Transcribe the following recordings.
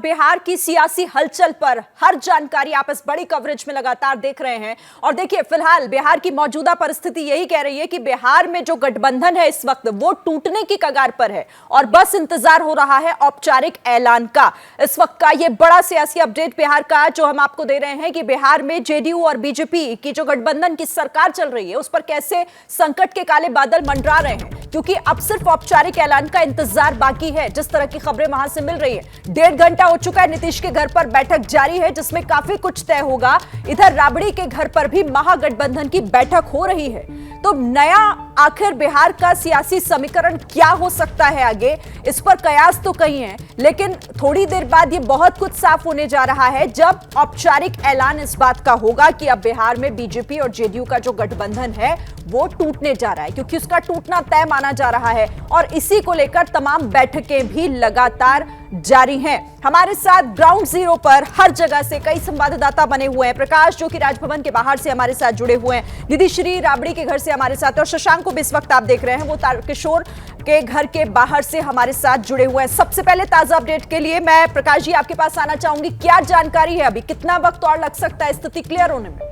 बिहार की सियासी हलचल पर हर जानकारी आप इस बड़ी कवरेज में लगातार देख रहे हैं। और देखिए, फिलहाल बिहार की मौजूदा परिस्थिति यही कह रही है कि बिहार में जो गठबंधन है इस वक्त वो टूटने की कगार पर है और बस इंतजार हो रहा है औपचारिक ऐलान का। इस वक्त का ये बड़ा सियासी अपडेट बिहार का जो हम आपको दे रहे हैं कि बिहार में जेडीयू और बीजेपी की जो गठबंधन की सरकार चल रही है उस पर कैसे संकट के काले बादल मंडरा रहे हैं, क्योंकि अब सिर्फ औपचारिक ऐलान का इंतजार बाकी है। जिस तरह की खबरें वहां से मिल रही है, 1.5 घंटा हो चुका है, नीतीश के घर पर बैठक जारी है जिसमें काफी कुछ तय होगा। इधर राबड़ी के घर पर भी महागठबंधन की बैठक हो रही है। तो नया आखिर बिहार का सियासी समीकरण क्या हो सकता है आगे, इस पर कयास तो कई हैं, लेकिन थोड़ी देर बाद ये बहुत कुछ साफ होने जा रहा है जब औपचारिक ऐलान इस बात का होगा कि अब बिहार में बीजेपी और जेडीयू का जो गठबंधन है वो टूटने जा रहा है, क्योंकि उसका टूटना तय माना जा रहा है और इसी को लेकर तमाम बैठकें भी लगातार जारी हैं। हमारे साथ ग्राउंड जीरो पर हर जगह से कई संवाददाता बने हुए हैं। प्रकाश जो कि राजभवन के बाहर से हमारे साथ जुड़े हुए हैं, निधि श्री राबड़ी के घर से हमारे साथ, और शशांक को भी इस वक्त आप देख रहे हैं वो तारकिशोर के घर के बाहर से हमारे साथ जुड़े हुए हैं। सबसे पहले ताजा अपडेट के लिए मैं प्रकाश जी आपके पास आना चाहूंगी, क्या जानकारी है अभी, कितना वक्त और लग सकता है स्थिति क्लियर होने में?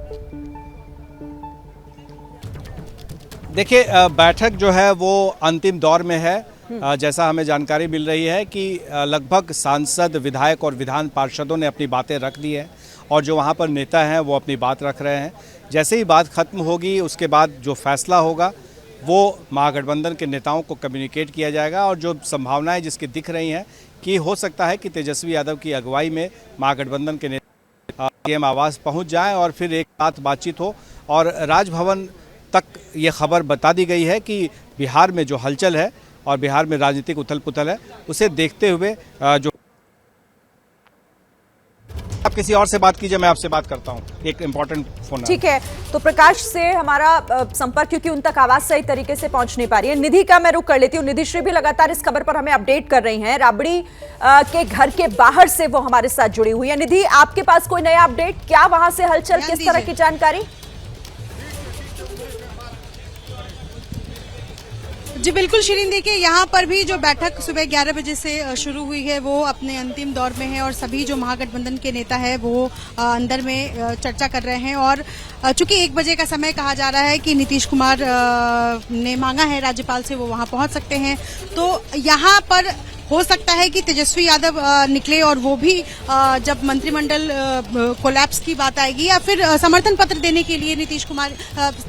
देखिए, बैठक जो है वो अंतिम दौर में है। जैसा हमें जानकारी मिल रही है कि लगभग सांसद, विधायक और विधान पार्षदों ने अपनी बातें रख दी है और जो वहाँ पर नेता हैं वो अपनी बात रख रहे हैं। जैसे ही बात खत्म होगी उसके बाद जो फैसला होगा वो महागठबंधन के नेताओं को कम्युनिकेट किया जाएगा और जो संभावनाएं जिसकी दिख रही हैं कि हो सकता है कि तेजस्वी यादव की अगुवाई में महागठबंधन के नेता सीएम आवास पहुँच जाएँ और फिर एक साथ बातचीत हो। और राजभवन तक ये खबर बता दी गई है कि बिहार में जो हलचल है और बिहार में राजनीतिक उथल पुथल है उसे देखते हुए जो आप किसी और से बात कीजिए, मैं आपसे बात करता हूं, एक इंपॉर्टेंट फोन। ठीक है, तो प्रकाश से हमारा संपर्क, क्योंकि उन तक आवाज सही तरीके से पहुंच नहीं पा रही है। निधि का मैं रुख कर लेती हूँ। निधि श्री भी लगातार इस खबर पर हमें अपडेट कर रही हैं, राबड़ी के घर के बाहर से वो हमारे साथ जुड़ी हुई है। निधि, आपके पास कोई नया अपडेट, क्या वहां से हलचल, किस तरह की जानकारी? जी बिल्कुल शिरीन, देखिए यहाँ पर भी जो बैठक सुबह 11 बजे से शुरू हुई है वो अपने अंतिम दौर में है और सभी जो महागठबंधन के नेता है वो अंदर में चर्चा कर रहे हैं। और चूंकि 1 बजे का समय कहा जा रहा है कि नीतीश कुमार ने मांगा है राज्यपाल से, वो वहाँ पहुँच सकते हैं। तो यहाँ पर हो सकता है कि तेजस्वी यादव निकले और वो भी जब मंत्रिमंडल कोलैप्स की बात आएगी या फिर समर्थन पत्र देने के लिए नीतीश कुमार,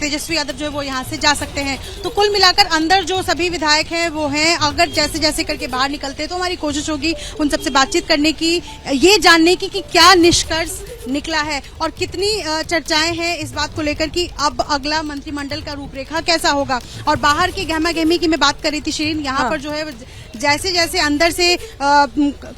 तेजस्वी यादव जो है वो यहाँ से जा सकते हैं। तो कुल मिलाकर अंदर जो सभी विधायक हैं वो हैं, अगर जैसे जैसे करके बाहर निकलते हैं तो हमारी कोशिश होगी उन सबसे बातचीत करने की, ये जानने की कि क्या निष्कर्ष निकला है और कितनी चर्चाएं हैं इस बात को लेकर कि अब अगला मंत्रिमंडल का रूपरेखा कैसा होगा। और बाहर की गहमा गहमी की मैं बात कर रही थी शिरीन, यहाँ पर जो है जैसे जैसे अंदर से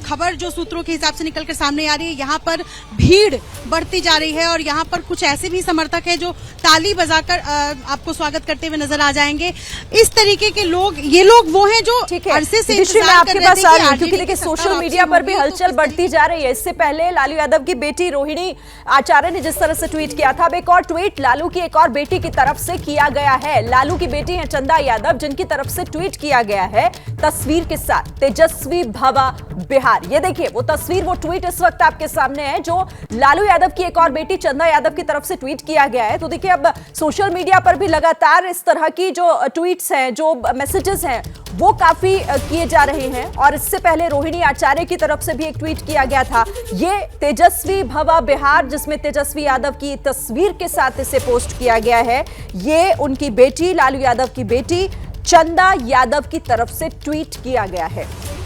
खबर जो सूत्रों के हिसाब से निकलकर सामने आ रही है, यहाँ पर भीड़ बढ़ती जा रही है और यहाँ पर कुछ ऐसे भी समर्थक हैं जो ताली बजाकर आपको स्वागत करते हुए नजर आ जाएंगे। इस तरीके के लोग, ये लोग वो हैं जो अरसे से इंतजार कर रहे थे, क्योंकि देखिए सोशल मीडिया पर भी हलचल बढ़ती जा रही है। इससे पहले लालू यादव की बेटी रोहिणी आचार्य ने जिस तरह से ट्वीट किया था, अब एक और ट्वीट लालू की एक और बेटी की तरफ से किया गया है। लालू की बेटी है चंदा यादव, जिनकी तरफ से ट्वीट किया गया है तस्वीर के साथ, तेजस्वी भवा बिहार। ये देखिए वो तस्वीर, वो ट्वीट इस वक्त आपके सामने है जो लालू यादव की एक और बेटी चंदा यादव की तरफ से ट्वीट किया गया है। तो देखिए अब सोशल मीडिया पर भी लगातार इस तरह की जो ट्वीट्स हैं, जो मैसेजेस हैं वो काफी किए जा रहे हैं। और इससे पहले रोहिणी आचार्य की तरफ से भी एक ट्वीट किया गया था, ये तेजस्वी भवा बिहार, जिसमें तेजस्वी यादव की तस्वीर के साथ इसे पोस्ट किया गया है। ये उनकी बेटी, लालू यादव की बेटी चंदा यादव की तरफ से ट्वीट किया गया है।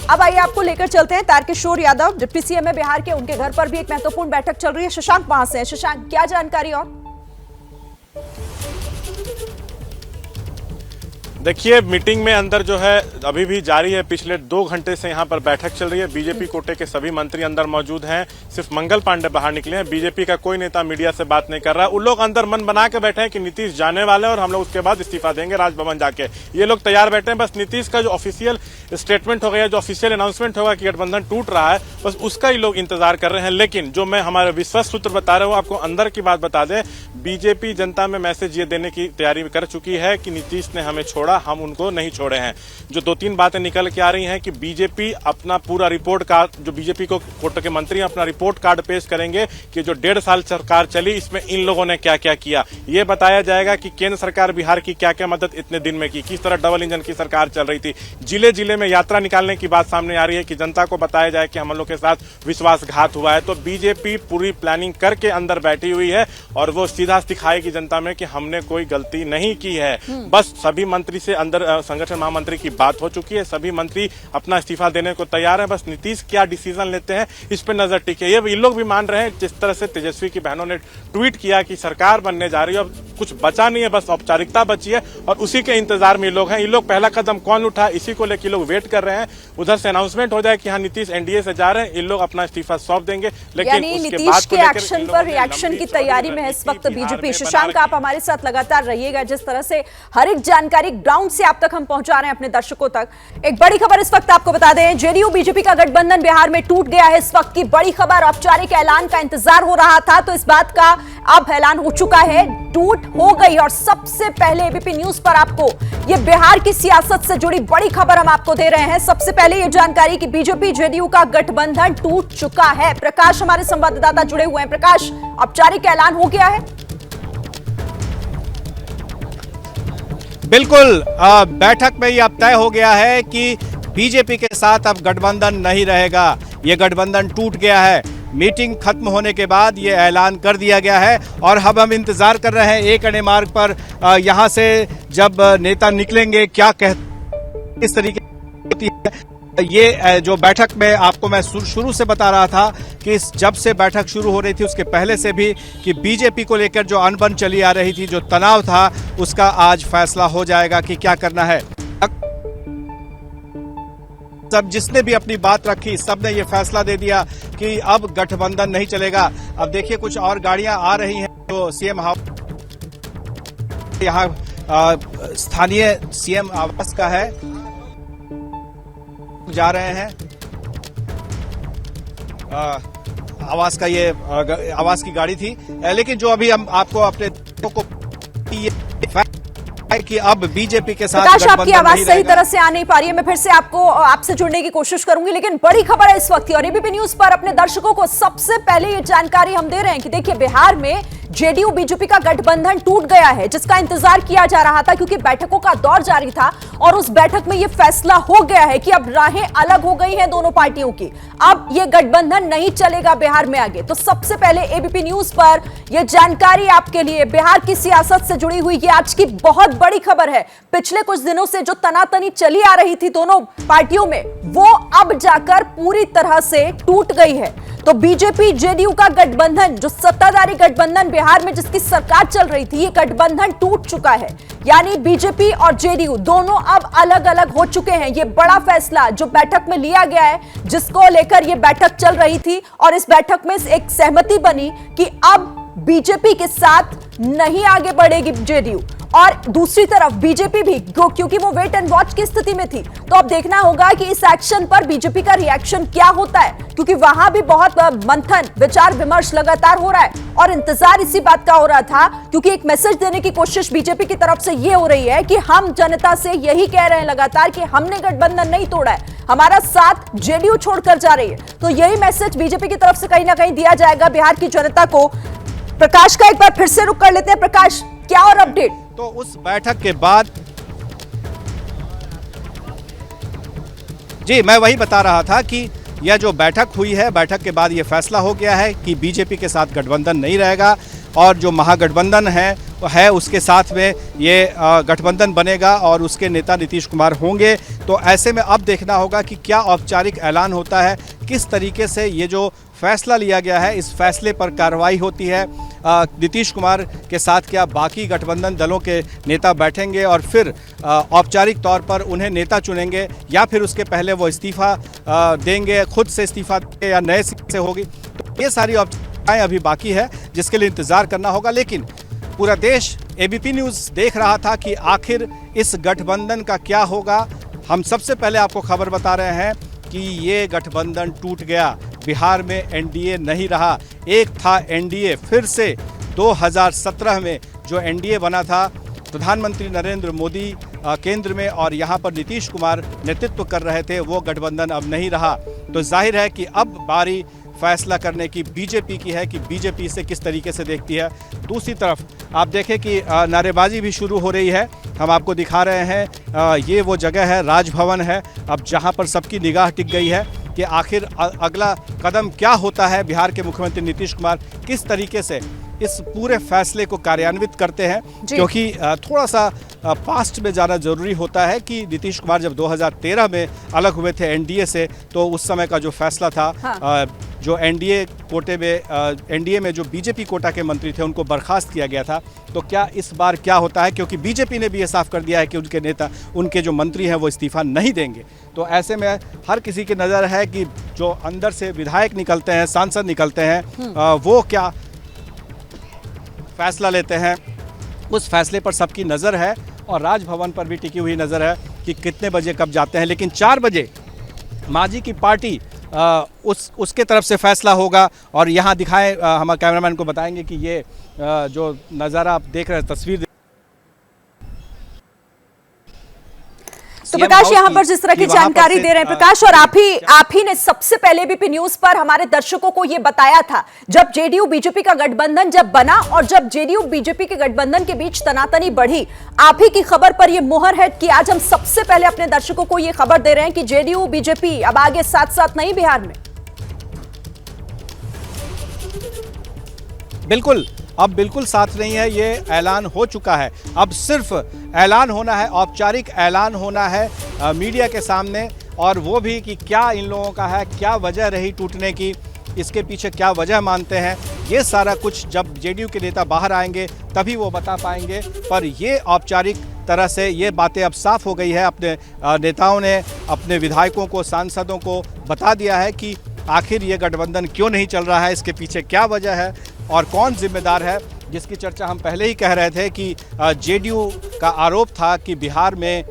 अब आइए आपको लेकर चलते हैं तारकिशोर यादव, डिप्टी सीएम है बिहार के, उनके घर पर भी एक महत्वपूर्ण बैठक चल रही है। शशांक वहां से है। शशांक, क्या जानकारी? और देखिए, मीटिंग में अंदर जो है अभी भी जारी है। पिछले 2 घंटे से यहाँ पर बैठक चल रही है। बीजेपी कोटे के सभी मंत्री अंदर मौजूद हैं, सिर्फ मंगल पांडे बाहर निकले हैं। बीजेपी का कोई नेता मीडिया से बात नहीं कर रहा है। उन लोग अंदर मन बना के बैठे हैं कि नीतीश जाने वाले हैं और हम लोग उसके बाद इस्तीफा देंगे राजभवन जाके। ये लोग तैयार बैठे हैं, बस नीतीश का जो ऑफिशियल स्टेटमेंट होगा, जो ऑफिशियल अनाउंसमेंट होगा कि गठबंधन टूट रहा है, बस उसका ही लोग इंतजार कर रहे हैं। लेकिन जो मैं हमारे विश्वस्त सूत्र बता रहा हूँ, आपको अंदर की बात बता दें, बीजेपी जनता में मैसेज ये देने की तैयारी कर चुकी है कि नीतीश ने हमें छोड़ा होगा, हम उनको नहीं छोड़े हैं। जो 2-3 बातें निकल के आ रही हैं कि बीजेपी अपना पूरा रिपोर्ट कार्ड, जो बीजेपी को कोटे के मंत्री अपना रिपोर्ट कार्ड पेश करेंगे कि जो 1.5 साल सरकार चली इसमें इन लोगों ने क्या क्या किया। ये बताया जाएगा कि केंद्र सरकार बिहार की क्या क्या मदद इतने दिन में की, किस तरह डबल इंजन की सरकार चल रही थी। जिले जिले में यात्रा निकालने की बात सामने आ रही है कि जनता को बताया जाए कि हम लोग के साथ विश्वासघात हुआ है। तो बीजेपी पूरी प्लानिंग करके अंदर बैठी हुई है और वो सीधा दिखाएगी जनता में कि हमने कोई गलती नहीं की है। बस सभी मंत्री से अंदर संगठन महामंत्री की बात हो चुकी है, सभी मंत्री अपना इस्तीफा देने को तैयार है। बस नीतीश क्या डिसीजन लेते हैं इस पर नजर टिके। ये इन लोग भी मान रहे हैं, जिस तरह से तेजस्वी की बहनों ने ट्वीट किया कि सरकार बनने जा रही है, अब कुछ बचा नहीं है, बस औपचारिकता बची है और उसी के इंतजार में ये लोग हैं। ये लोग पहला कदम कौन उठा इसी को लेकर लोग वेट कर रहे हैं। उधर से अनाउंसमेंट हो जाए कि हाँ नीतीश एनडीए से जा रहे हैं, इन लोग अपना इस्तीफा सौंप देंगे। लेकिन नीतीश के एक्शन पर रिएक्शन की तैयारी में है इस वक्त बीजेपी। शशांक, आप हमारे साथ लगातार रहिएगा। जिस तरह से हर एक जानकारी ग्राउंड से आप तक हम पहुंचा रहे हैं अपने दर्शकों तक। एक बड़ी खबर इस वक्त आपको बता दें, जेडीयू बीजेपी का गठबंधन बिहार में टूट गया है। इस वक्त की बड़ी खबर, औपचारिक ऐलान का इंतजार हो रहा था तो इस बात का अब ऐलान हो चुका है, टूट हो गई। और सबसे पहले एबीपी न्यूज पर आपको ये बिहार की सियासत से जुड़ी बड़ी खबर हम आपको दे रहे हैं। सबसे पहले ये जानकारी कि बीजेपी जेडीयू का गठबंधन टूट चुका है। प्रकाश हमारे संवाददाता जुड़े हुए हैं। प्रकाश, औपचारिक ऐलान हो गया है? बिल्कुल, बैठक में ये अब तय हो गया है कि बीजेपी के साथ अब गठबंधन नहीं रहेगा, ये गठबंधन टूट गया है। मीटिंग खत्म होने के बाद ये ऐलान कर दिया गया है और अब हम इंतजार कर रहे हैं एक अणे मार्ग पर यहाँ से जब नेता निकलेंगे क्या किस तरीके होती है। ये जो बैठक में आपको मैं शुरू से बता रहा था कि जब से बैठक शुरू हो रही थी उसके पहले से भी कि बीजेपी को लेकर जो अनबन चली आ रही थी, जो तनाव था, उसका आज फैसला हो जाएगा कि क्या करना है। सब जिसने भी अपनी बात रखी सबने ये फैसला दे दिया कि अब गठबंधन नहीं चलेगा। अब देखिए कुछ और गाड़ियां आ रही हैं तो सीएम यहाँ स्थानीय सीएम आवास का है, जा रहे हैं। आवास का ये आवास की गाड़ी थी, लेकिन जो अभी हम आपको अपने को कि अब बीजेपी के साथ प्रकाश, आपकी आवाज सही तरह से आ नहीं पा रही है। मैं फिर से आपसे जुड़ने की कोशिश करूंगी, लेकिन बड़ी खबर है इस वक्त और एबीपी न्यूज पर अपने दर्शकों को सबसे पहले ये जानकारी हम दे रहे हैं कि देखिए बिहार में जेडीयू बीजेपी का गठबंधन टूट गया है, जिसका इंतजार किया जा रहा था क्योंकि बैठकों का दौर जारी था और उस बैठक में यह फैसला हो गया है कि अब राहें अलग हो गई हैं दोनों पार्टियों की। अब यह गठबंधन नहीं चलेगा बिहार में आगे। तो सबसे पहले एबीपी न्यूज पर यह जानकारी आपके लिए बिहार की सियासत से जुड़ी हुई ये आज की बहुत बड़ी खबर है। पिछले कुछ दिनों से जो तनातनी चली आ रही थी दोनों पार्टियों में, वो अब जाकर पूरी तरह से टूट गई है। तो बीजेपी जेडीयू का गठबंधन, जो सत्ताधारी गठबंधन बिहार में जिसकी सरकार चल रही थी, ये गठबंधन टूट चुका है। यानी बीजेपी और जेडीयू दोनों अब अलग अलग हो चुके हैं। ये बड़ा फैसला जो बैठक में लिया गया है, जिसको लेकर ये बैठक चल रही थी और इस बैठक में एक सहमति बनी कि अब बीजेपी के साथ नहीं आगे बढ़ेगी जेडीयू। और दूसरी तरफ बीजेपी भी, क्योंकि वो वेट एंड वॉच की स्थिति में थी, तो अब देखना होगा कि इस एक्शन पर बीजेपी का रिएक्शन क्या होता है, क्योंकि वहां भी बहुत मंथन, विचार विमर्श लगातार हो रहा है और इंतजार इसी बात का हो रहा था, क्योंकि एक मैसेज देने की कोशिश बीजेपी की तरफ से ये हो रही है कि हम जनता से यही कह रहे हैं लगातार कि हमने गठबंधन नहीं तोड़ा है, हमारा साथ जेडीयू छोड़कर जा रही है। तो यही मैसेज बीजेपी की तरफ से कहीं ना कहीं दिया जाएगा बिहार की जनता को। प्रकाश का एक बार फिर से रुक कर लेते हैं। प्रकाश, क्या और अपडेट? तो उस बैठक के बाद जी मैं वही बता रहा था कि यह जो बैठक हुई है, बैठक के बाद यह फैसला हो गया है कि बीजेपी के साथ गठबंधन नहीं रहेगा और जो महागठबंधन है उसके साथ में ये गठबंधन बनेगा और उसके नेता नीतीश कुमार होंगे। तो ऐसे में अब देखना होगा कि क्या औपचारिक ऐलान होता है, किस तरीके से ये जो फैसला लिया गया है इस फैसले पर कार्रवाई होती है। नीतीश कुमार के साथ क्या बाकी गठबंधन दलों के नेता बैठेंगे और फिर औपचारिक तौर पर उन्हें नेता चुनेंगे या फिर उसके पहले वो इस्तीफा देंगे, खुद से इस्तीफा देंगे या नए सिरे से होगी। तो ये सारी औपचारिकताएं अभी बाकी है जिसके लिए इंतज़ार करना होगा। लेकिन पूरा देश एबीपी न्यूज़ देख रहा था कि आखिर इस गठबंधन का क्या होगा। हम सबसे पहले आपको खबर बता रहे हैं कि ये गठबंधन टूट गया, बिहार में एनडीए नहीं रहा। एक था एनडीए, फिर से 2017 में जो एनडीए बना था, प्रधानमंत्री नरेंद्र मोदी केंद्र में और यहाँ पर नीतीश कुमार नेतृत्व कर रहे थे, वो गठबंधन अब नहीं रहा। तो जाहिर है कि अब बारी फैसला करने की बीजेपी की है कि बीजेपी इसे किस तरीके से देखती है। दूसरी तरफ आप देखें कि नारेबाजी भी शुरू हो रही है। हम आपको दिखा रहे हैं, ये वो जगह है, राजभवन है, अब जहाँ पर सबकी निगाह टिक गई है कि आखिर अगला कदम क्या होता है। बिहार के मुख्यमंत्री नीतीश कुमार किस तरीके से इस पूरे फैसले को कार्यान्वित करते हैं, क्योंकि थोड़ा सा पास्ट में जाना जरूरी होता है कि नीतीश कुमार जब 2013 में अलग हुए थे एनडीए से, तो उस समय का जो फैसला था, हाँ। जो एनडीए कोटे में एनडीए में जो बीजेपी कोटा के मंत्री थे उनको बर्खास्त किया गया था। तो क्या इस बार क्या होता है, क्योंकि बीजेपी ने भी ये साफ कर दिया है कि उनके नेता, उनके जो मंत्री हैं वो इस्तीफा नहीं देंगे। तो ऐसे में हर किसी की नज़र है कि जो अंदर से विधायक निकलते हैं, सांसद निकलते हैं, वो क्या फैसला लेते हैं, उस फैसले पर सबकी नज़र है और राजभवन पर भी टिकी हुई नज़र है कि कितने बजे कब जाते हैं। लेकिन 4 बजे मांझी की पार्टी उसके तरफ से फैसला होगा। और यहाँ दिखाएं, हमारे कैमरामैन को बताएंगे कि ये जो नज़ारा आप देख रहे हैं, तस्वीर। तो प्रकाश यहाँ पर जिस तरह की जानकारी दे रहे हैं प्रकाश, और आप ही ने सबसे पहले भी न्यूज पर हमारे दर्शकों को ये बताया था, जब जेडीयू बीजेपी का गठबंधन जब बना और जब जेडीयू बीजेपी के गठबंधन के बीच तनातनी बढ़ी, आप ही की खबर पर ये मुहर है कि आज हम सबसे पहले अपने दर्शकों को ये खबर दे रहे हैं कि जेडीयू बीजेपी अब आगे साथ साथ नहीं बिहार में। बिल्कुल, अब बिल्कुल साथ नहीं है, ये ऐलान हो चुका है। अब सिर्फ ऐलान होना है, औपचारिक ऐलान होना है मीडिया के सामने, और वो भी कि क्या इन लोगों का है, क्या वजह रही टूटने की, इसके पीछे क्या वजह मानते हैं, ये सारा कुछ जब जेडीयू के नेता बाहर आएंगे तभी वो बता पाएंगे। पर ये औपचारिक तरह से ये बातें अब साफ हो गई है। अपने नेताओं ने अपने विधायकों को, सांसदों को बता दिया है कि आखिर ये गठबंधन क्यों नहीं चल रहा है, इसके पीछे क्या वजह है और कौन जिम्मेदार है, जिसकी चर्चा हम पहले ही कह रहे थे कि जेडीयू का आरोप था कि बिहार में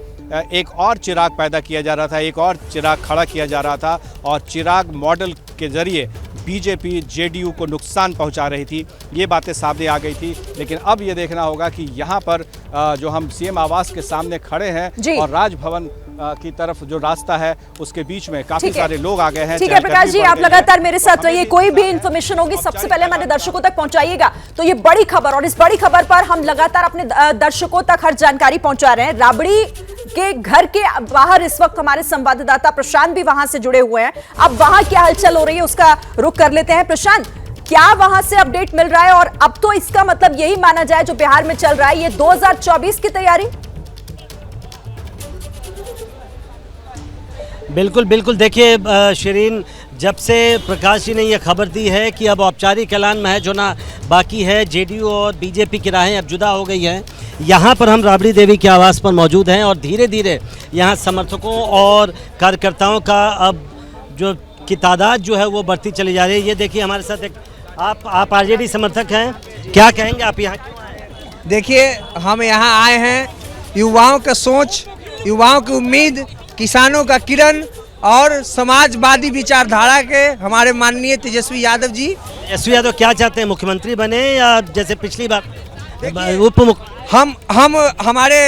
एक और चिराग पैदा किया जा रहा था, एक और चिराग खड़ा किया जा रहा था और चिराग मॉडल के जरिए बीजेपी जेडीयू को नुकसान पहुंचा रही थी। ये बातें सामने आ गई थी। लेकिन अब ये देखना होगा कि यहाँ पर जो हम सीएम आवास के सामने खड़े हैं और राजभवन की तरफ जो रास्ता है उसके बीच में काफी सारे लोग आ गए हैं। ठीक है प्रकाश जी, आप लगातार मेरे साथ रहिए, कोई भी इंफॉर्मेशन होगी सबसे पहले हमारे दर्शकों तक पहुंचाइएगा। तो ये बड़ी खबर, और इस बड़ी खबर पर हम लगातार अपने दर्शकों तक हर जानकारी पहुंचा रहे हैं। राबड़ी के घर के बाहर इस वक्त हमारे संवाददाता प्रशांत भी वहां से जुड़े हुए हैं। अब वहां क्या हलचल हो रही है उसका रुख कर लेते हैं। प्रशांत, क्या वहां से अपडेट मिल रहा है, और अब तो इसका मतलब यही माना जाए जो बिहार में चल रहा है, ये 2024 की तैयारी? बिल्कुल बिल्कुल, देखिए शिरीन, जब से प्रकाश जी ने यह खबर दी है कि अब औपचारिक ऐलान महज होना बाकी है, जेडीयू और बीजेपी की राहें अब जुदा हो गई हैं, यहाँ पर हम राबड़ी देवी के आवास पर मौजूद हैं और धीरे धीरे यहाँ समर्थकों और कार्यकर्ताओं का अब जो की तादाद जो है वो बढ़ती चली जा रही है। ये देखिए हमारे साथ एक आप आरजेडी समर्थक हैं, क्या कहेंगे आप यहाँ? देखिए, हम यहाँ आए हैं युवाओं का सोच, युवाओं की उम्मीद, किसानों का किरण और समाजवादी विचारधारा के हमारे माननीय तेजस्वी यादव जी। तेजस्वी यादव क्या चाहते हैं, मुख्यमंत्री बने या जैसे पिछली बार उप हम हमारे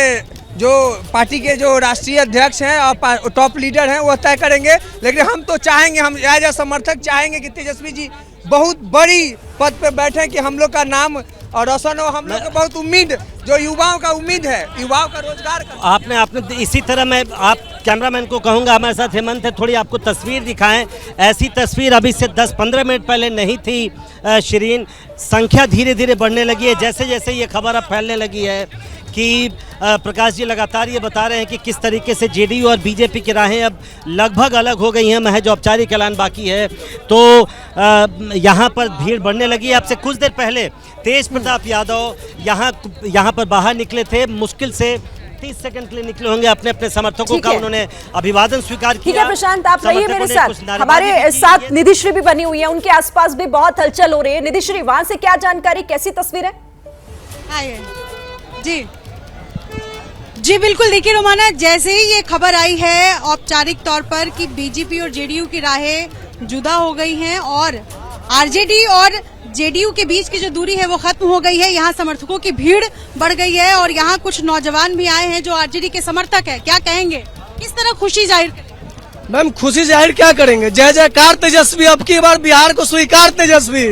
जो पार्टी के जो राष्ट्रीय अध्यक्ष हैं और टॉप लीडर हैं वो तय करेंगे, लेकिन हम तो चाहेंगे, हम एज समर्थक चाहेंगे कि तेजस्वी जी बहुत बड़ी पद पे बैठे, कि हम लोग का नाम और रोशन हो। हम लोग को बहुत उम्मीद, जो युवाओं का उम्मीद है, युवाओं का रोजगार का। आपने इसी तरह, मैं आप कैमरामैन को कहूँगा हमारे साथ हेमंत है, थोड़ी आपको तस्वीर दिखाएं। ऐसी तस्वीर अभी से 10-15 मिनट पहले नहीं थी शिरीन। संख्या धीरे धीरे बढ़ने लगी है, जैसे जैसे ये खबर अब फैलने लगी है कि प्रकाश जी लगातार ये बता रहे हैं कि किस तरीके से जेडीयू और बीजेपी की राहें अब लगभग अलग हो गई हैं, महज औपचारिक ऐलान बाकी है। तो यहाँ पर भीड़ बढ़ने लगी है। आपसे कुछ देर पहले तेज प्रताप यादव यहाँ पर बाहर निकले थे, मुश्किल से 30 सेकंड के लिए निकले होंगे, अपने अपने समर्थकों का उन्होंने अभिवादन स्वीकार किया। ठीक है प्रशांत, आप रहिए मेरे साथ, हमारे साथ निधिश्री भी बनी हुई है, उनके आसपास भी बहुत हलचल हो रही है। निधिश्री, वहां से क्या जानकारी, कैसी तस्वीर है? जी बिल्कुल, देखिए रोमाना, जैसे ही ये खबर आई है औपचारिक तौर पर कि बीजेपी और जेडीयू की राहें जुदा हो गई हैं और आरजेडी और जेडीयू के बीच की जो दूरी है वो खत्म हो गई है। यहाँ समर्थकों की भीड़ बढ़ गई है और यहाँ कुछ नौजवान भी आए हैं जो आरजेडी के समर्थक है। क्या कहेंगे, किस तरह खुशी जाहिर करेंगे? मैम खुशी जाहिर क्या करेंगे, जय जयकार तेजस्वी, अब की बार बिहार को स्वीकार तेजस्वी।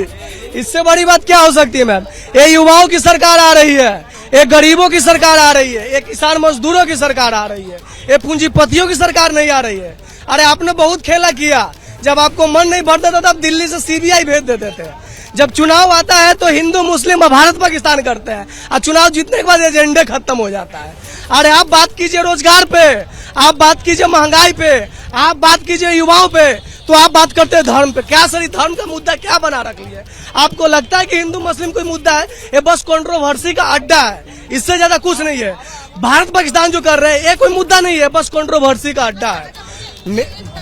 इससे बड़ी बात क्या हो सकती है मैम? ये युवाओं की सरकार आ रही है, ये गरीबों की सरकार आ रही है, ये किसान मजदूरों की सरकार आ रही है, ये पूंजीपतियों की सरकार नहीं आ रही है। अरे आपने बहुत खेला किया, जब आपको मन नहीं भरता था तब दिल्ली से सीबीआई भेज देते थे। जब चुनाव आता है तो हिंदू मुस्लिम भारत पाकिस्तान करते हैं और चुनाव जीतने के बाद एजेंडे खत्म हो जाता है। अरे आप बात कीजिए रोजगार पे, आप बात कीजिए महंगाई पे, आप बात कीजिए युवाओं पे, तो आप बात करते हैं धर्म पे। क्या सर धर्म का मुद्दा क्या बना रख लिया? आपको लगता है कि हिंदू मुस्लिम कोई मुद्दा है? ये बस कंट्रोवर्सी का अड्डा है, इससे ज्यादा कुछ नहीं है। भारत पाकिस्तान जो कर रहे हैं ये कोई मुद्दा नहीं है, बस कंट्रोवर्सी का अड्डा है।